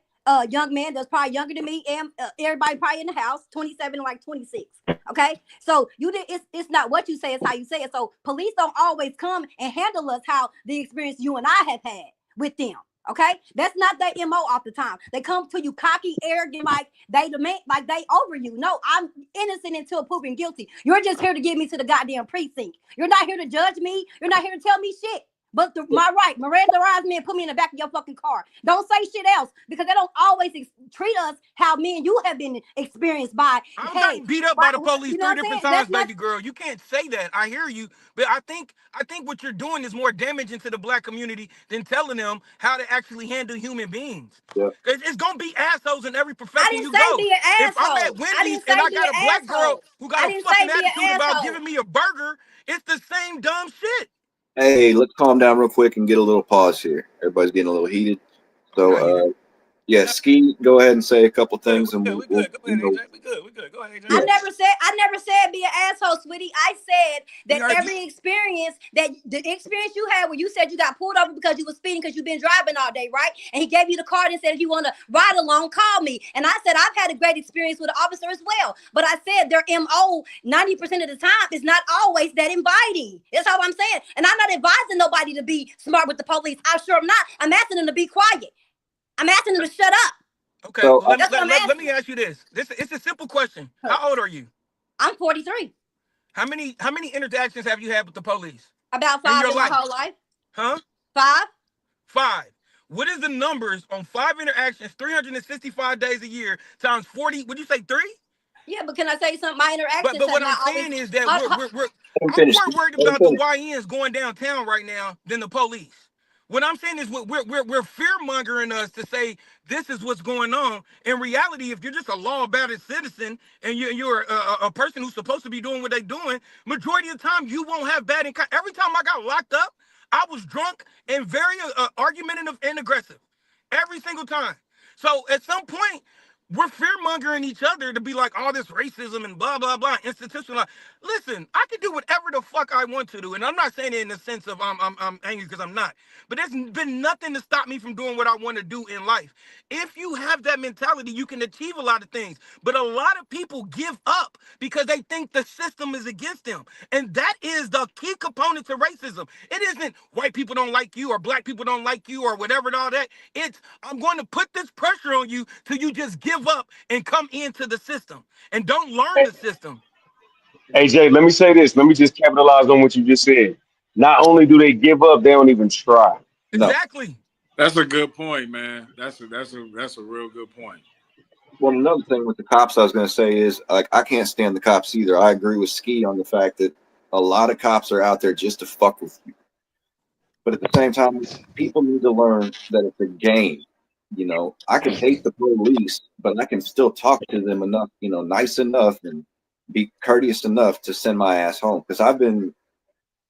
Young man that's probably younger than me, and everybody probably in the house, 27, like 26. Okay, so it's not what you say, it's how you say it. So police don't always come and handle us how the experience you and I have had with them. Okay, that's not their MO off the time. They come to you cocky, arrogant, like they demand, like they over you. No, I'm innocent until proven guilty. You're just here to get me to the goddamn precinct. You're not here to judge me. You're not here to tell me shit. but my right, Mirandarize me and put me in the back of your fucking car. Don't say shit else because they don't always treat us how me and you have been experienced by. I've gotten beat up by the police you know 3 different times, baby girl. You can't say that. I hear you, but I think what you're doing is more damaging to the black community than telling them how to actually handle human beings. Yeah. It's gonna be assholes in every I profession didn't you say go. be an If I'm asshole. at Wendy's and I got a black girl who got a fucking attitude about giving me a burger, it's the same dumb shit. Hey, let's calm down real quick and get a little pause here. Everybody's getting a little heated. So, yeah, Ski, go ahead and say a couple things, and we good. Go ahead, AJ. We good. Go ahead, AJ. I never said be an asshole, sweetie. I said that every experience you had where you said you got pulled over because you were speeding because you've been driving all day, right? And he gave you the card and said if you want to ride along, call me. And I said I've had a great experience with an officer as well. But I said their MO 90% of the time is not always that inviting. That's all I'm saying. And I'm not advising nobody to be smart with the police. I sure am not. I'm asking them to be quiet. I'm asking them to shut up. Okay, So, let me ask you this. It's a simple question. How old are you? I'm 43. How many interactions have you had with the police? About 5 in my whole life. Huh? 5. 5. What is the numbers on 5 interactions, 365 days a year, times 40? Would you say 3? Yeah, but can I say something? My interactions. But what I'm saying is that I'm more worried about the YNs going downtown right now than the police. What I'm saying is we're fear-mongering us to say this is what's going on. In reality, if you're just a law-abiding citizen and you're a person who's supposed to be doing what they're doing, majority of the time you won't have bad encounter. Every time I got locked up, I was drunk and very argumentative and aggressive. Every single time. So at some point, we're fear-mongering each other to be like all this racism and blah, blah, blah, institutional. Listen, I can do whatever the fuck I want to do. And I'm not saying it in the sense of I'm angry because I'm not. But there's been nothing to stop me from doing what I want to do in life. If you have that mentality, you can achieve a lot of things. But a lot of people give up because they think the system is against them. And that is the key component to racism. It isn't white people don't like you or black people don't like you or whatever and all that. It's I'm going to put this pressure on you till you just give up and come into the system and don't learn the system. Hey Jay, let me say this. Let me just capitalize on what you just said. Not only do they give up, they don't even try. Exactly. No. That's a good point, man. That's a real good point. Well, another thing with the cops I was going to say is, like, I can't stand the cops either. I agree with Ski on the fact that a lot of cops are out there just to fuck with you. But at the same time, people need to learn that it's a game. You know, I can hate the police, but I can still talk to them enough, you know, nice enough and be courteous enough to send my ass home. Because I've been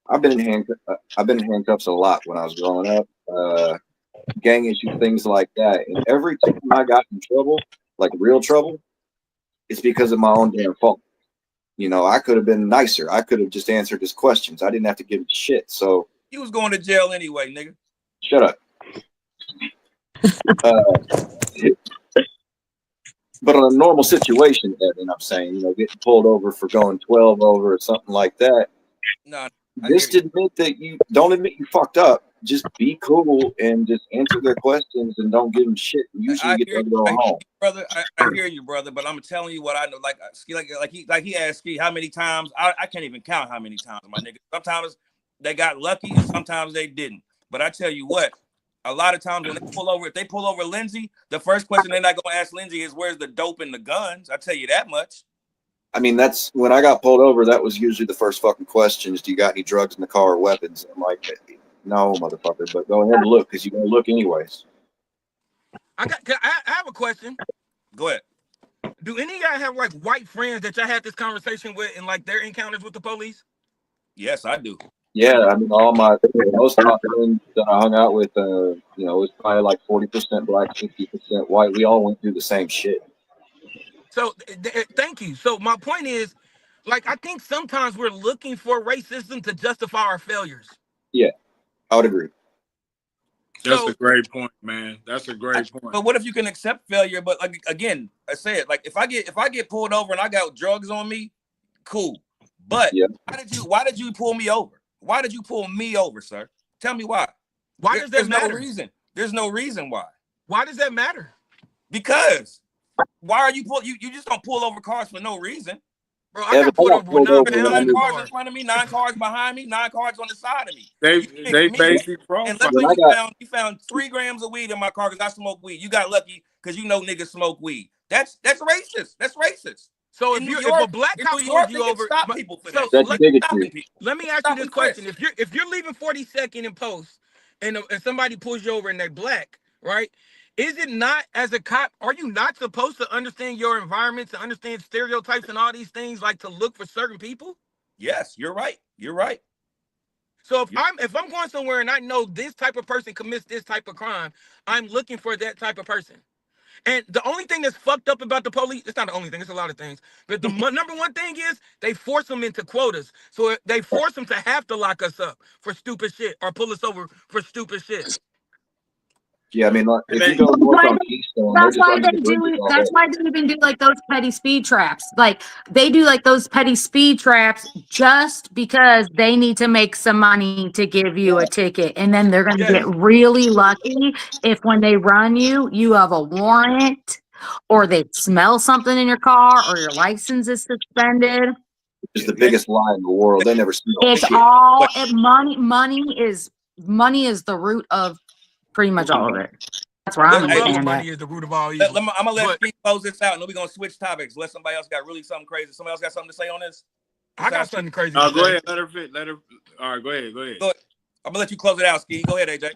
in handcuffs a lot when I was growing up, gang issues, things like that. And every time I got in trouble, like real trouble, it's because of my own damn fault. You know, I could have been nicer. I could have just answered his questions. I didn't have to give him shit. So he was going to jail anyway, nigga. Shut up. But on a normal situation, Evan, I'm saying, you know, getting pulled over for going 12 over or something like that. No, just admit that you don't admit you fucked up. Just be cool and just answer their questions and don't give them shit. You usually get to go home. Brother, I hear you, brother, but I'm telling you what I know. Like he asked Ski how many times. I can't even count how many times, my nigga. Sometimes they got lucky and sometimes they didn't. But I tell you what, a lot of times when if they pull over Lindsay, the first question they're not going to ask Lindsay is, where's the dope and the guns? I tell you that much. I mean, that's when I got pulled over. That was usually the first fucking question is, do you got any drugs in the car or weapons? I'm like, no, motherfucker, but go ahead and look because you're going to look anyways. I have a question. Go ahead. Do any of y'all have like white friends that y'all had this conversation with in like their encounters with the police? Yes, I do. Yeah, I mean, most of my friends that I hung out with, you know, it was probably like 40% black, 60% white. We all went through the same shit. So, thank you. So my point is, like, I think sometimes we're looking for racism to justify our failures. Yeah, I would agree. That's a great point, man. That's a great point. But what if you can accept failure? But like again, I said, like if I get pulled over and I got drugs on me, cool. But why did you pull me over? Why did you pull me over, sir? Tell me why. Why does that matter? There's no reason. There's no reason why. Why does that matter? Because why are you you just don't pull over cars for no reason. Bro, I got pulled over with 9 pounds in Nine the cars car. in front of me, 9 cars behind me, 9 cars on the side of me. They You can't get me. basic And profile. luckily you found 3 grams of weed in my car because I smoke weed. You got lucky because you know niggas smoke weed. That's racist. That's racist. So if a black cop pulls you over, stop people for that. That's bigotry. let me ask you this question: if you're leaving 42nd in post, and somebody pulls you over and they're black, right? Is it not, as a cop, are you not supposed to understand your environment, to understand stereotypes and all these things, like to look for certain people? Yes, you're right. You're right. So if I'm going somewhere and I know this type of person commits this type of crime, I'm looking for that type of person. And the only thing that's fucked up about the police, it's not the only thing, it's a lot of things. But the number one thing is they force them into quotas. So they force them to have to lock us up for stupid shit or pull us over for stupid shit. Yeah, I mean, if you go north on Keystone, that's why they even do like those petty speed traps. Like they do like those petty speed traps just because they need to make some money to give you a ticket. And then they're going to get really lucky if when they run you, you have a warrant or they smell something in your car or your license is suspended. It's the biggest lie in the world. They never smell It's shit. all money is the root of pretty much all of it. That's where I'm at. Money is the root of all evil. I'm gonna let Steve close this out, and then we're gonna switch topics. Unless somebody else got really something crazy. Somebody else got something to say on this? I got something crazy. Go ahead. Let her. All right, go ahead. I'm gonna let you close it out, Steve. Go ahead, AJ.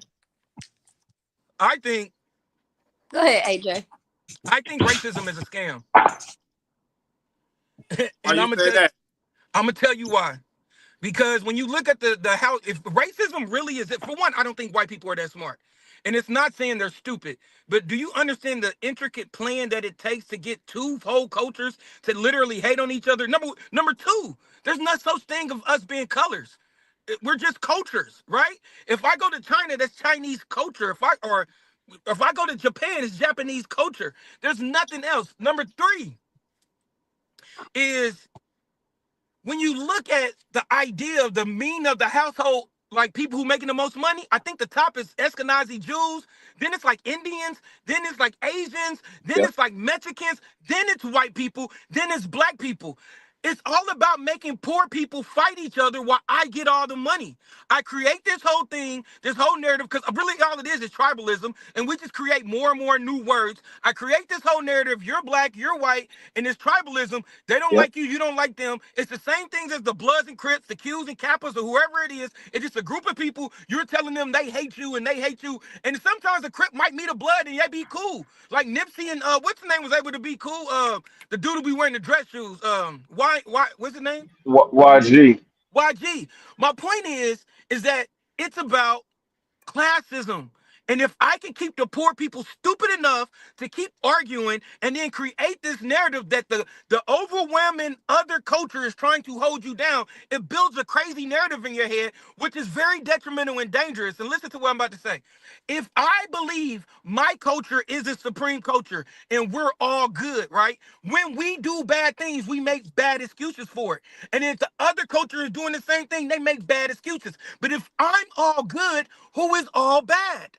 Go ahead, AJ. I think racism is a scam. And I'm gonna tell you why. Because when you look at the how, if racism really is it, for one, I don't think white people are that smart. And it's not saying they're stupid, but do you understand the intricate plan that it takes to get two whole cultures to literally hate on each other? Number two, there's no such thing of us being colors. We're just cultures, right? If I go to China, that's Chinese culture. If I go to Japan, it's Japanese culture. There's nothing else. Number three is when you look at the idea of the meaning of the household, like people who making the most money, I think the top is Ashkenazi Jews, then it's like Indians, then it's like Asians, then it's like Mexicans, then it's white people, then it's black people. It's all about making poor people fight each other while I get all the money. I create this whole thing, this whole narrative, because really all it is tribalism, and we just create more and more new words. I create this whole narrative, you're black, you're white, and it's tribalism. They don't like you, you don't like them. It's the same things as the Bloods and Crips, the Qs and Kappas, or whoever it is. It's just a group of people, you're telling them they hate you, and they hate you. And sometimes a Crip might meet a Blood, and they be cool. Like Nipsey and, what's his name was able to be cool? The dude who be wearing the dress shoes, what's his name? YG. YG. My point is that it's about classism. And if I can keep the poor people stupid enough to keep arguing and then create this narrative that the overwhelming other culture is trying to hold you down, it builds a crazy narrative in your head, which is very detrimental and dangerous. And listen to what I'm about to say. If I believe my culture is a supreme culture and we're all good, right? When we do bad things, we make bad excuses for it. And if the other culture is doing the same thing, they make bad excuses. But if I'm all good, who is all bad?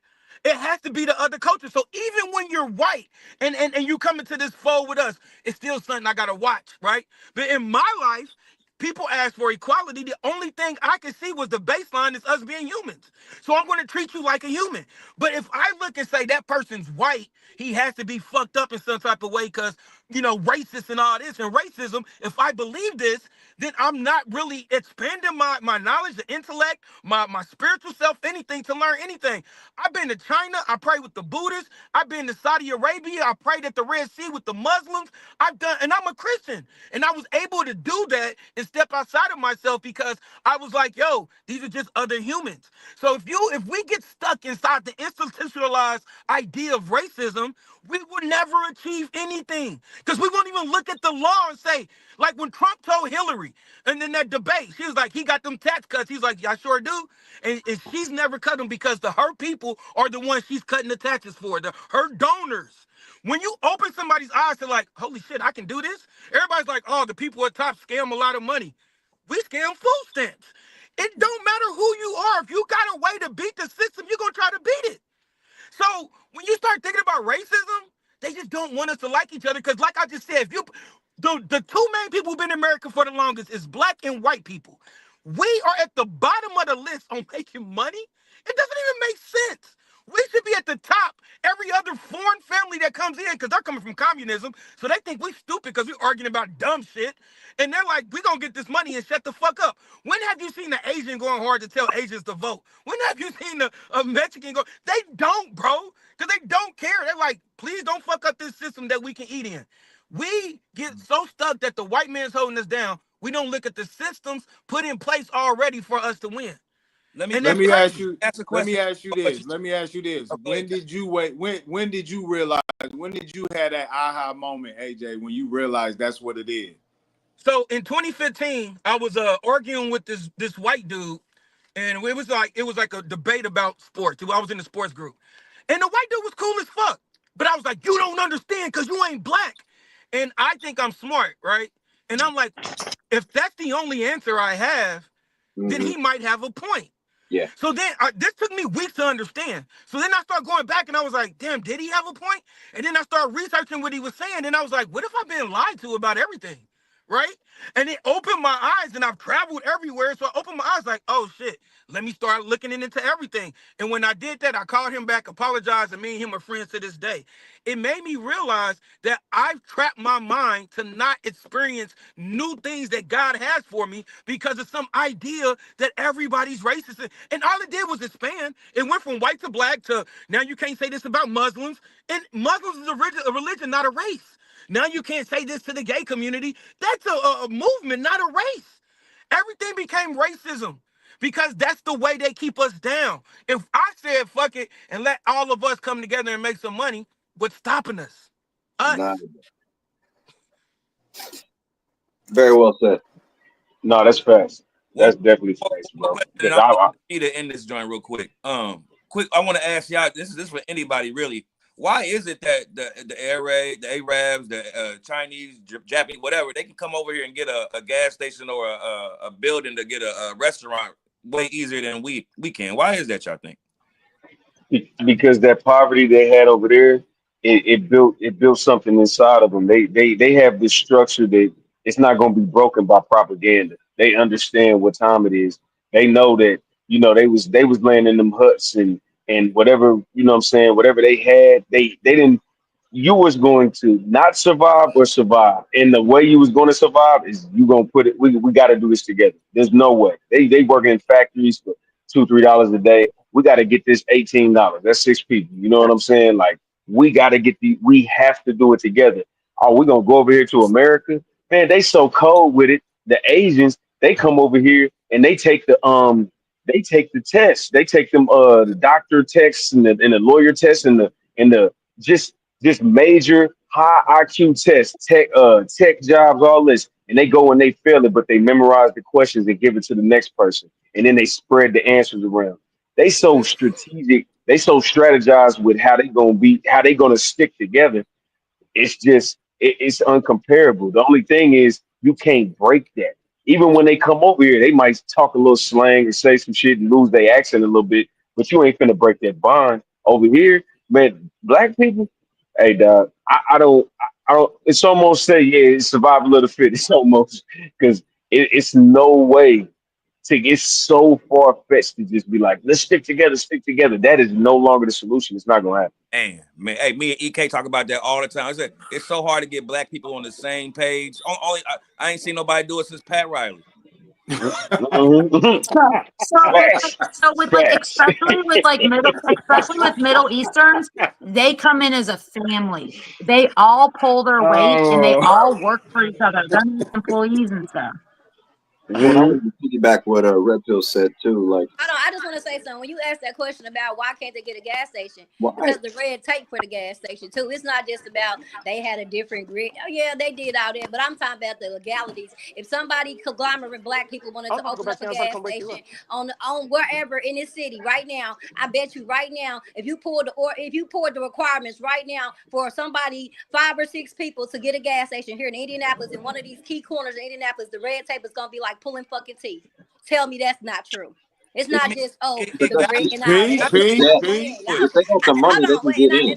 It has to be the other culture. So even when you're white and you come into this fold with us, it's still something I gotta watch, right? But in my life, people ask for equality. The only thing I could see was the baseline is us being humans. So I'm going to treat you like a human. But if I look and say that person's white, he has to be fucked up in some type of way because, racist and all this and racism, if I believe this, then I'm not really expanding my knowledge, the intellect, my spiritual self, anything to learn anything. I've been to China. I pray with the Buddhists. I've been to Saudi Arabia. I prayed at the Red Sea with the Muslims. And I'm a Christian. And I was able to do that and step outside of myself because I was like, yo, these are just other humans. So if we get stuck inside the institutionalized idea of racism, we will never achieve anything because we won't even look at the law and say, like when Trump told Hillary and in that debate, she was like, he got them tax cuts. He's like, yeah, I sure do. And she's never cut them because her people are the ones she's cutting the taxes for, her donors. When you open somebody's eyes to like, holy shit, I can do this. Everybody's like, oh, the people at top scam a lot of money. We scam food stamps. It don't matter who you are. If you got a way to beat the system, you're going to try to beat it. So when you start thinking about racism, they just don't want us to like each other. Because like I just said, The two main people who've been in America for the longest is black and white people. We are at the bottom of the list on making money. It doesn't even make sense. We should be at the top. Every other foreign family that comes in, because they're coming from communism, so they think we stupid because we're arguing about dumb shit. And they're like, we're going to get this money and shut the fuck up. When have you seen the Asian going hard to tell Asians to vote? When have you seen a Mexican go? They don't, bro, because they don't care. They're like, please don't fuck up this system that we can eat in. We get so stuck that the white man's holding us down. We don't look at the systems put in place already for us to win. Let me ask you this. When did you wait? When did you realize? When did you have that aha moment, AJ? When you realized that's what it is? So in 2015, I was arguing with this white dude, and it was like a debate about sports. I was in the sports group, and the white dude was cool as fuck. But I was like, you don't understand because you ain't black. And I think I'm smart, right? And I'm like, if that's the only answer I have, then he might have a point. Yeah. So then this took me weeks to understand. So then I started going back and I was like, damn, did he have a point? And then I started researching what he was saying. And I was like, what if I've been lied to about everything? Right? And it opened my eyes, and I've traveled everywhere. So I opened my eyes like, oh shit, let me start looking into everything. And when I did that, I called him back, apologized, and me and him are friends to this day. It made me realize that I've trapped my mind to not experience new things that God has for me because of some idea that everybody's racist. And all it did was expand. It went from white to black to now you can't say this about Muslims. And Muslims is a religion, not a race. Now you can't say this to the gay community. That's a movement, not a race. Everything became racism because that's the way they keep us down. If I said fuck it and let all of us come together and make some money, what's stopping us? Us. Nah. Very well said. No, that's fast. That's definitely fast, bro. And I need to end this joint real quick. Quick, I want to ask y'all. This is for anybody really. Why is it that the Arabs, the Chinese, Japanese, whatever, they can come over here and get a gas station or a building to get a restaurant way easier than we can? Why is that, y'all think? Because that poverty they had over there, it built something inside of them. They have this structure that it's not going to be broken by propaganda. They understand what time it is. They know that they was laying in them huts and whatever, what I'm saying, whatever they had, they didn't. You was going to not survive or survive, and the way you was going to survive is you gonna put it. We got to do this together. There's no way they working in factories for $2-3 a day. We got to get this $18. That's 6 people. You know what I'm saying? Like we got to we have to do it together. Oh, we're gonna go over here to America, man. They so cold with it. The Asians, they come over here and they take the tests. They take them the doctor tests and the lawyer tests and the just major high IQ tests, tech jobs, all this, and they go and they fail it, but they memorize the questions and give it to the next person, and then they spread the answers around. They so strategic, they so strategized with how they gonna stick together. It's just it's uncomparable. The only thing is you can't break that. Even when they come over here, they might talk a little slang or say some shit and lose their accent a little bit, but you ain't finna break that bond. Over here, man, black people, hey, dog, I don't, it's almost say, yeah, it's survival of the fittest, almost, because it's no way to get so far-fetched to just be like, let's stick together. That is no longer the solution. It's not going to happen. Man, hey, me and EK talk about that all the time. I said, it's so hard to get black people on the same page. I ain't seen nobody do it since Pat Riley. So with especially with Middle Easterns, they come in as a family. They all pull their weight and they all work for each other. They're employees and stuff. Well, I want to piggyback what Red Pill said too. Like, I just want to say something. When you asked that question about why can't they get a gas station, because the red tape for the gas station too. It's not just about they had a different grid. Oh yeah, they did all that, but I'm talking about the legalities. If somebody conglomerate black people wanted to open up a gas station on wherever in this city right now, I bet you right now, if you poured the requirements right now for somebody 5 or 6 people to get a gas station here in Indianapolis in one of these key corners in Indianapolis, the red tape is gonna be like pulling fucking teeth. Tell me that's not true. It's not just But the that's brick just and all that. if they got the money, they can get in.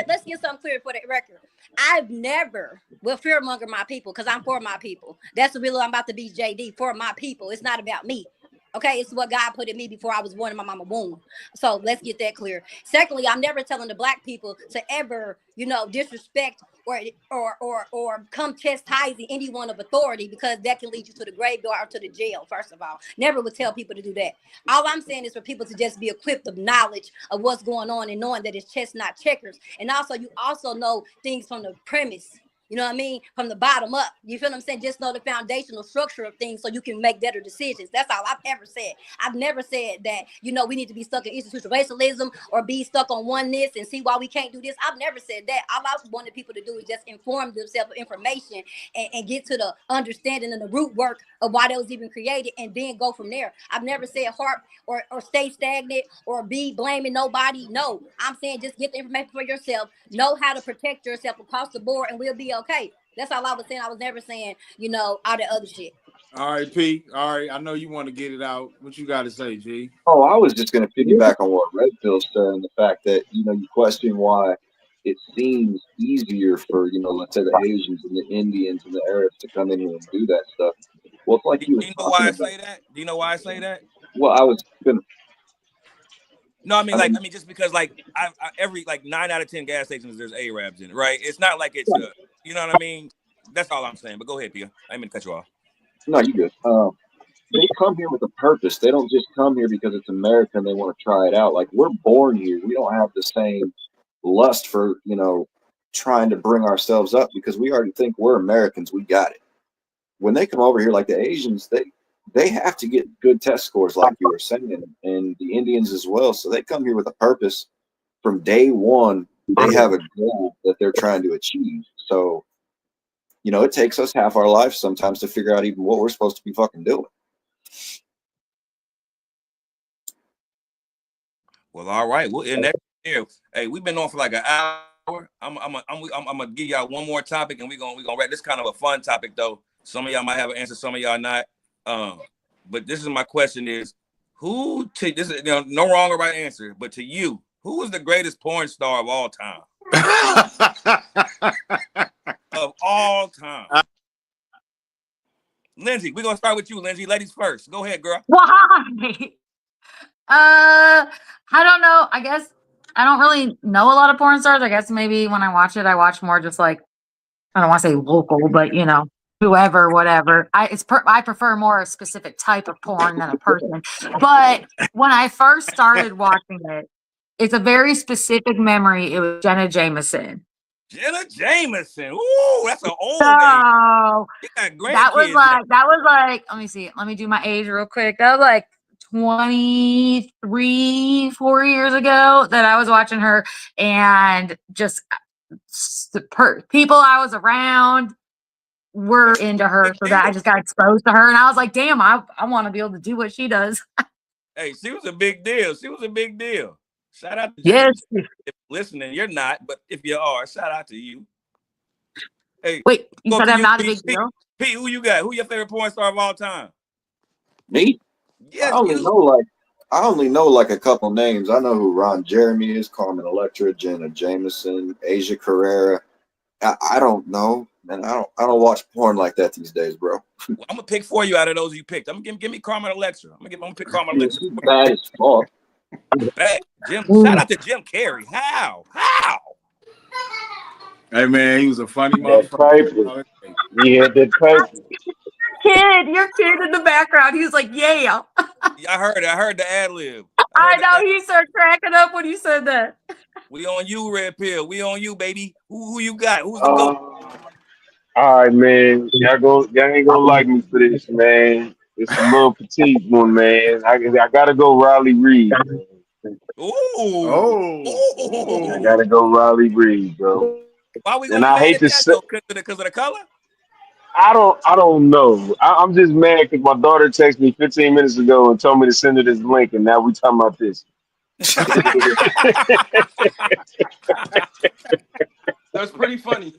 Let's get something clear for the record. I've never will fearmonger my people because I'm for my people. That's the real I'm about to be JD for my people. It's not about me. Okay, it's what God put in me before I was born in my mama's womb. So let's get that clear. Secondly, I'm never telling the black people to ever, disrespect or come chastising anyone of authority, because that can lead you to the graveyard or to the jail. First of all, never would tell people to do that. All I'm saying is for people to just be equipped of knowledge of what's going on and knowing that it's chess, not checkers. And also, you also know things from the premise. You know what I mean? From the bottom up. You feel what I'm saying? Just know the foundational structure of things so you can make better decisions. That's all I've ever said. I've never said that, we need to be stuck in institutional racialism or be stuck on oneness and see why we can't do this. I've never said that. All I wanted people to do is just inform themselves of information and get to the understanding and the root work of why that was even created and then go from there. I've never said harp or stay stagnant or be blaming nobody. No, I'm saying just get the information for yourself, know how to protect yourself across the board, and we'll be okay. That's all I was saying. I was never saying, all that other shit. All right, P. All right, I know you want to get it out. What you got to say, G? Oh, I was just going to piggyback on what Red Pill said, and the fact that you question why it seems easier for let's say the Asians and the Indians and the Arabs to come in here and do that stuff. Well, it's like do you know why I say that? Do you know why I say that? Well, I was gonna. No, I mean, just because, I every 9 out of 10 gas stations, there's Arabs in it, right? It's not like it's, you know what I mean? That's all I'm saying. But go ahead, Pia. I didn't mean to cut you off. No, you good. They come here with a purpose. They don't just come here because it's America and they want to try it out. Like, we're born here. We don't have the same lust for, trying to bring ourselves up because we already think we're Americans. We got it. When they come over here, like the Asians, they have to get good test scores, like you were saying, and the Indians as well. So they come here with a purpose. From day one, they have a goal that they're trying to achieve. So, it takes us half our life sometimes to figure out even what we're supposed to be fucking doing. Well, all right. Well, in that here, hey, we've been on for like an hour. I'm gonna give y'all one more topic, and we're gonna wrap. This is kind of a fun topic, though. Some of y'all might have an answer, some of y'all not. But this is my question: is this is no wrong or right answer, but to you, who is the greatest porn star of all time? Of all time. Lindsay, we're gonna start with you, Lindsay. Ladies first. Go ahead, girl. Why? I don't know. I guess I don't really know a lot of porn stars. I guess maybe when I watch it, I watch more just like, I don't want to say local, but whoever, whatever. I prefer more a specific type of porn than a person. But when I first started watching it, it's a very specific memory. It was Jenna Jameson. Jenna Jameson. Ooh, that's an old name. That was like, let me see. Let me do my age real quick. That was like 23, 4 years ago that I was watching her, and just people I was around were into her, so that I just got exposed to her, and I was like, damn, I want to be able to do what she does. Hey, she was a big deal. Shout out to yes. If you're listening, you're not, but if you are, shout out to you. Hey, wait, you said I'm not a big deal? Pete, who you got? Who your favorite porn star of all time? Me? Yes, I only know like a couple names. I know who Ron Jeremy is, Carmen Electra, Jenna Jameson, Asia Carrera. I don't know, man. I don't watch porn like that these days, bro. Well, I'm gonna pick for you out of those you picked. I'm gonna give me Carmen Electra. I'm gonna pick Carmen Electra. Bad as fuck. Bad. Shout out to Jim Carrey. How? Hey man, he was a funny motherfucker. He had that paper. Your kid in the background. He was like, yeah. I heard the ad lib. I know, he started cracking up when you said that. We on you, Red Pill. We on you, baby. Who you got? Who's the GOAT? All right, man. Y'all ain't gonna like me for this, man. It's a little petite one, man. I gotta go Riley Reid. Ooh. I gotta go Riley Reid, bro. Why we and I hate to say because of the color? I don't know. I'm just mad because my daughter texted me 15 minutes ago and told me to send her this link, and now we talking about this. That's pretty funny.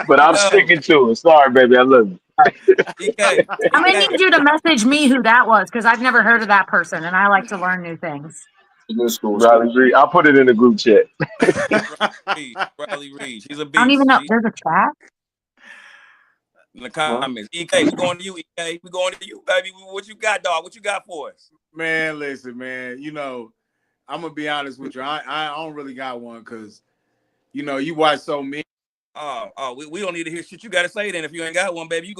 But I'm sticking to it. Sorry, baby. I love you. EK, I'm gonna need you to message me who that was because I've never heard of that person, and I like to learn new things. New school. Riley Reed. I'll put it in the group chat. Riley Reed. She's a I don't even beast. know. She, There's a chat. in the comments. EK, we going to you, EK. We going to you, baby. What you got, dog? What you got for us? Man, listen, man. You know, I'm gonna be honest with you. I don't really got one because, you know, you watch so many. We don't need to hear shit you got to say then. If you ain't got one, baby,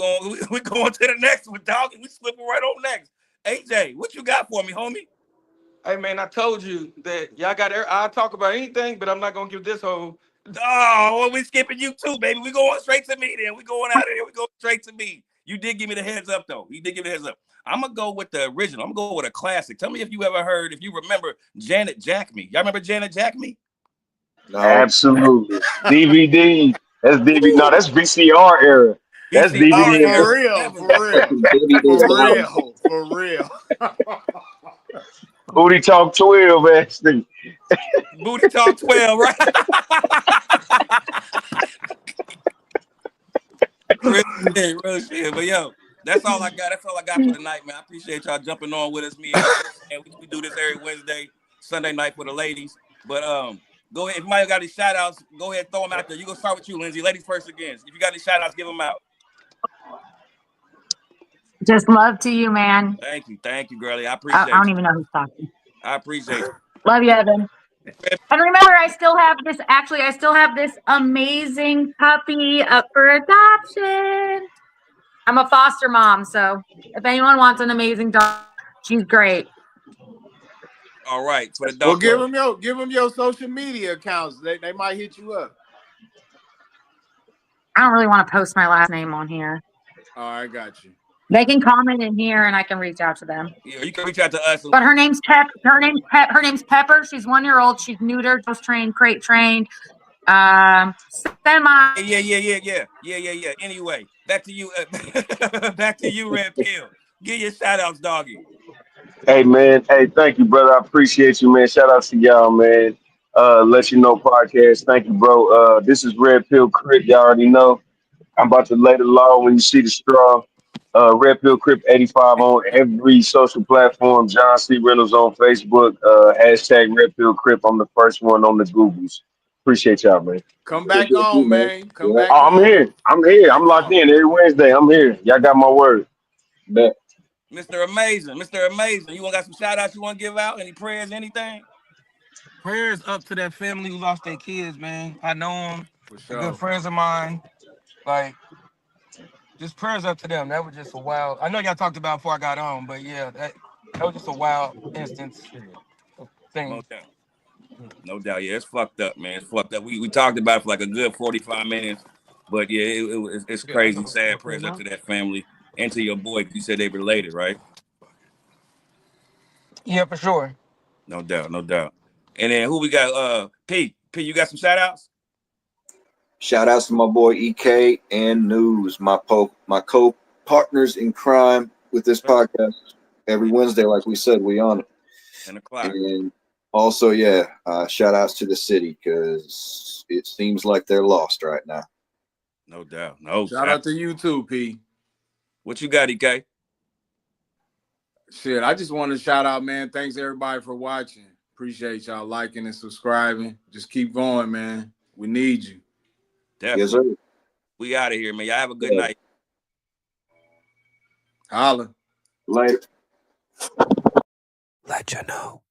we going to the next one, dog. And we slipping right on next. AJ, what you got for me, homie? Hey man, I told you that y'all got. I'll talk about anything, but I'm not gonna give this whole. Oh, well, we skipping you too, baby. We going straight to me then. We going out of here. We go straight to me. You did give me the heads up though. You did give me the heads up. I'm gonna go with the original. I'm gonna go with a classic. Tell me if you ever heard, if you remember Janet Jack Me. Y'all remember Janet Jack Me? No. Absolutely. DVD. That's DVD. No, that's VCR era. That's VCR DVD. For era. real, for real. Booty Talk 12, actually. Booty Talk 12, right? real shit. But yo, that's all I got. That's all I got for tonight, man. I appreciate y'all jumping on with us. Me and we do this every Wednesday, Sunday night for the ladies. But go ahead. If you might have got any shout outs, go ahead, throw them out there. You go start with you, Lindsay. Ladies first again. If you got any shout outs, give them out. Just love to you, man. Thank you, girlie. I I appreciate don't you. even know who's talking. I appreciate you. Love you, Evan. And remember, I still have this. Actually, I still have this amazing puppy up for adoption. I'm a foster mom, so if anyone wants an amazing dog, she's great. All right, for the Well, dog. give them your social media accounts. They might hit you up. I don't really want to post my last name on here. Oh, I got you. They can comment in here, and I can reach out to them. Yeah, you can reach out to us. But her name's Her name's Pepper. She's 1 year old. She's neutered, post trained, crate trained. Semi. Yeah. Anyway, back to you. Back to you, Red Pill. Give your shout outs, doggy. Hey, man. Hey, thank you, brother. I appreciate you, man. Shout out to y'all, man. Let You Know podcast. Thank you, bro. This is Red Pill Crip. Y'all already know. I'm about to lay the law when you see the straw. Red Pill Crip 85 on every social platform. John C. Reynolds on Facebook. Hashtag Red Pill Crip. I'm the first one on the Googles. Appreciate y'all, man. Come back on, man. Come back I'm on. here. I'm locked in every Wednesday. I'm here. Y'all got my word. Bet. Mr. Amazing. You want got some shout outs you want to give out? Any prayers, anything? Prayers up to that family who lost their kids, man. I know them. For They're sure. good friends of mine. Like, just prayers up to them. That was just a wild. I know y'all talked about before I got on, but yeah, that was just a wild instance thing. No doubt. Yeah, it's fucked up, man. It's fucked up. We talked about it for like a good 45 minutes, but yeah, it's crazy. Sad prayers up to that family and to your boy. You said they related, right? Yeah, for sure. No doubt. And then who we got? P, you got some shout outs? Shout outs to my boy EK and News, my co-partners in crime with this podcast. Every Wednesday, like we said, we on it. 10 o'clock. And also, shout outs to the city because it seems like they're lost right now. No doubt. Shout out to you too, P. What you got, EK? Shit, I just want to shout out, man. Thanks everybody for watching. Appreciate y'all liking and subscribing. Just keep going, man. We need you. Definitely. Yes, sir. We out of here, man. Y'all have a good night. Holla. Later. Let you know.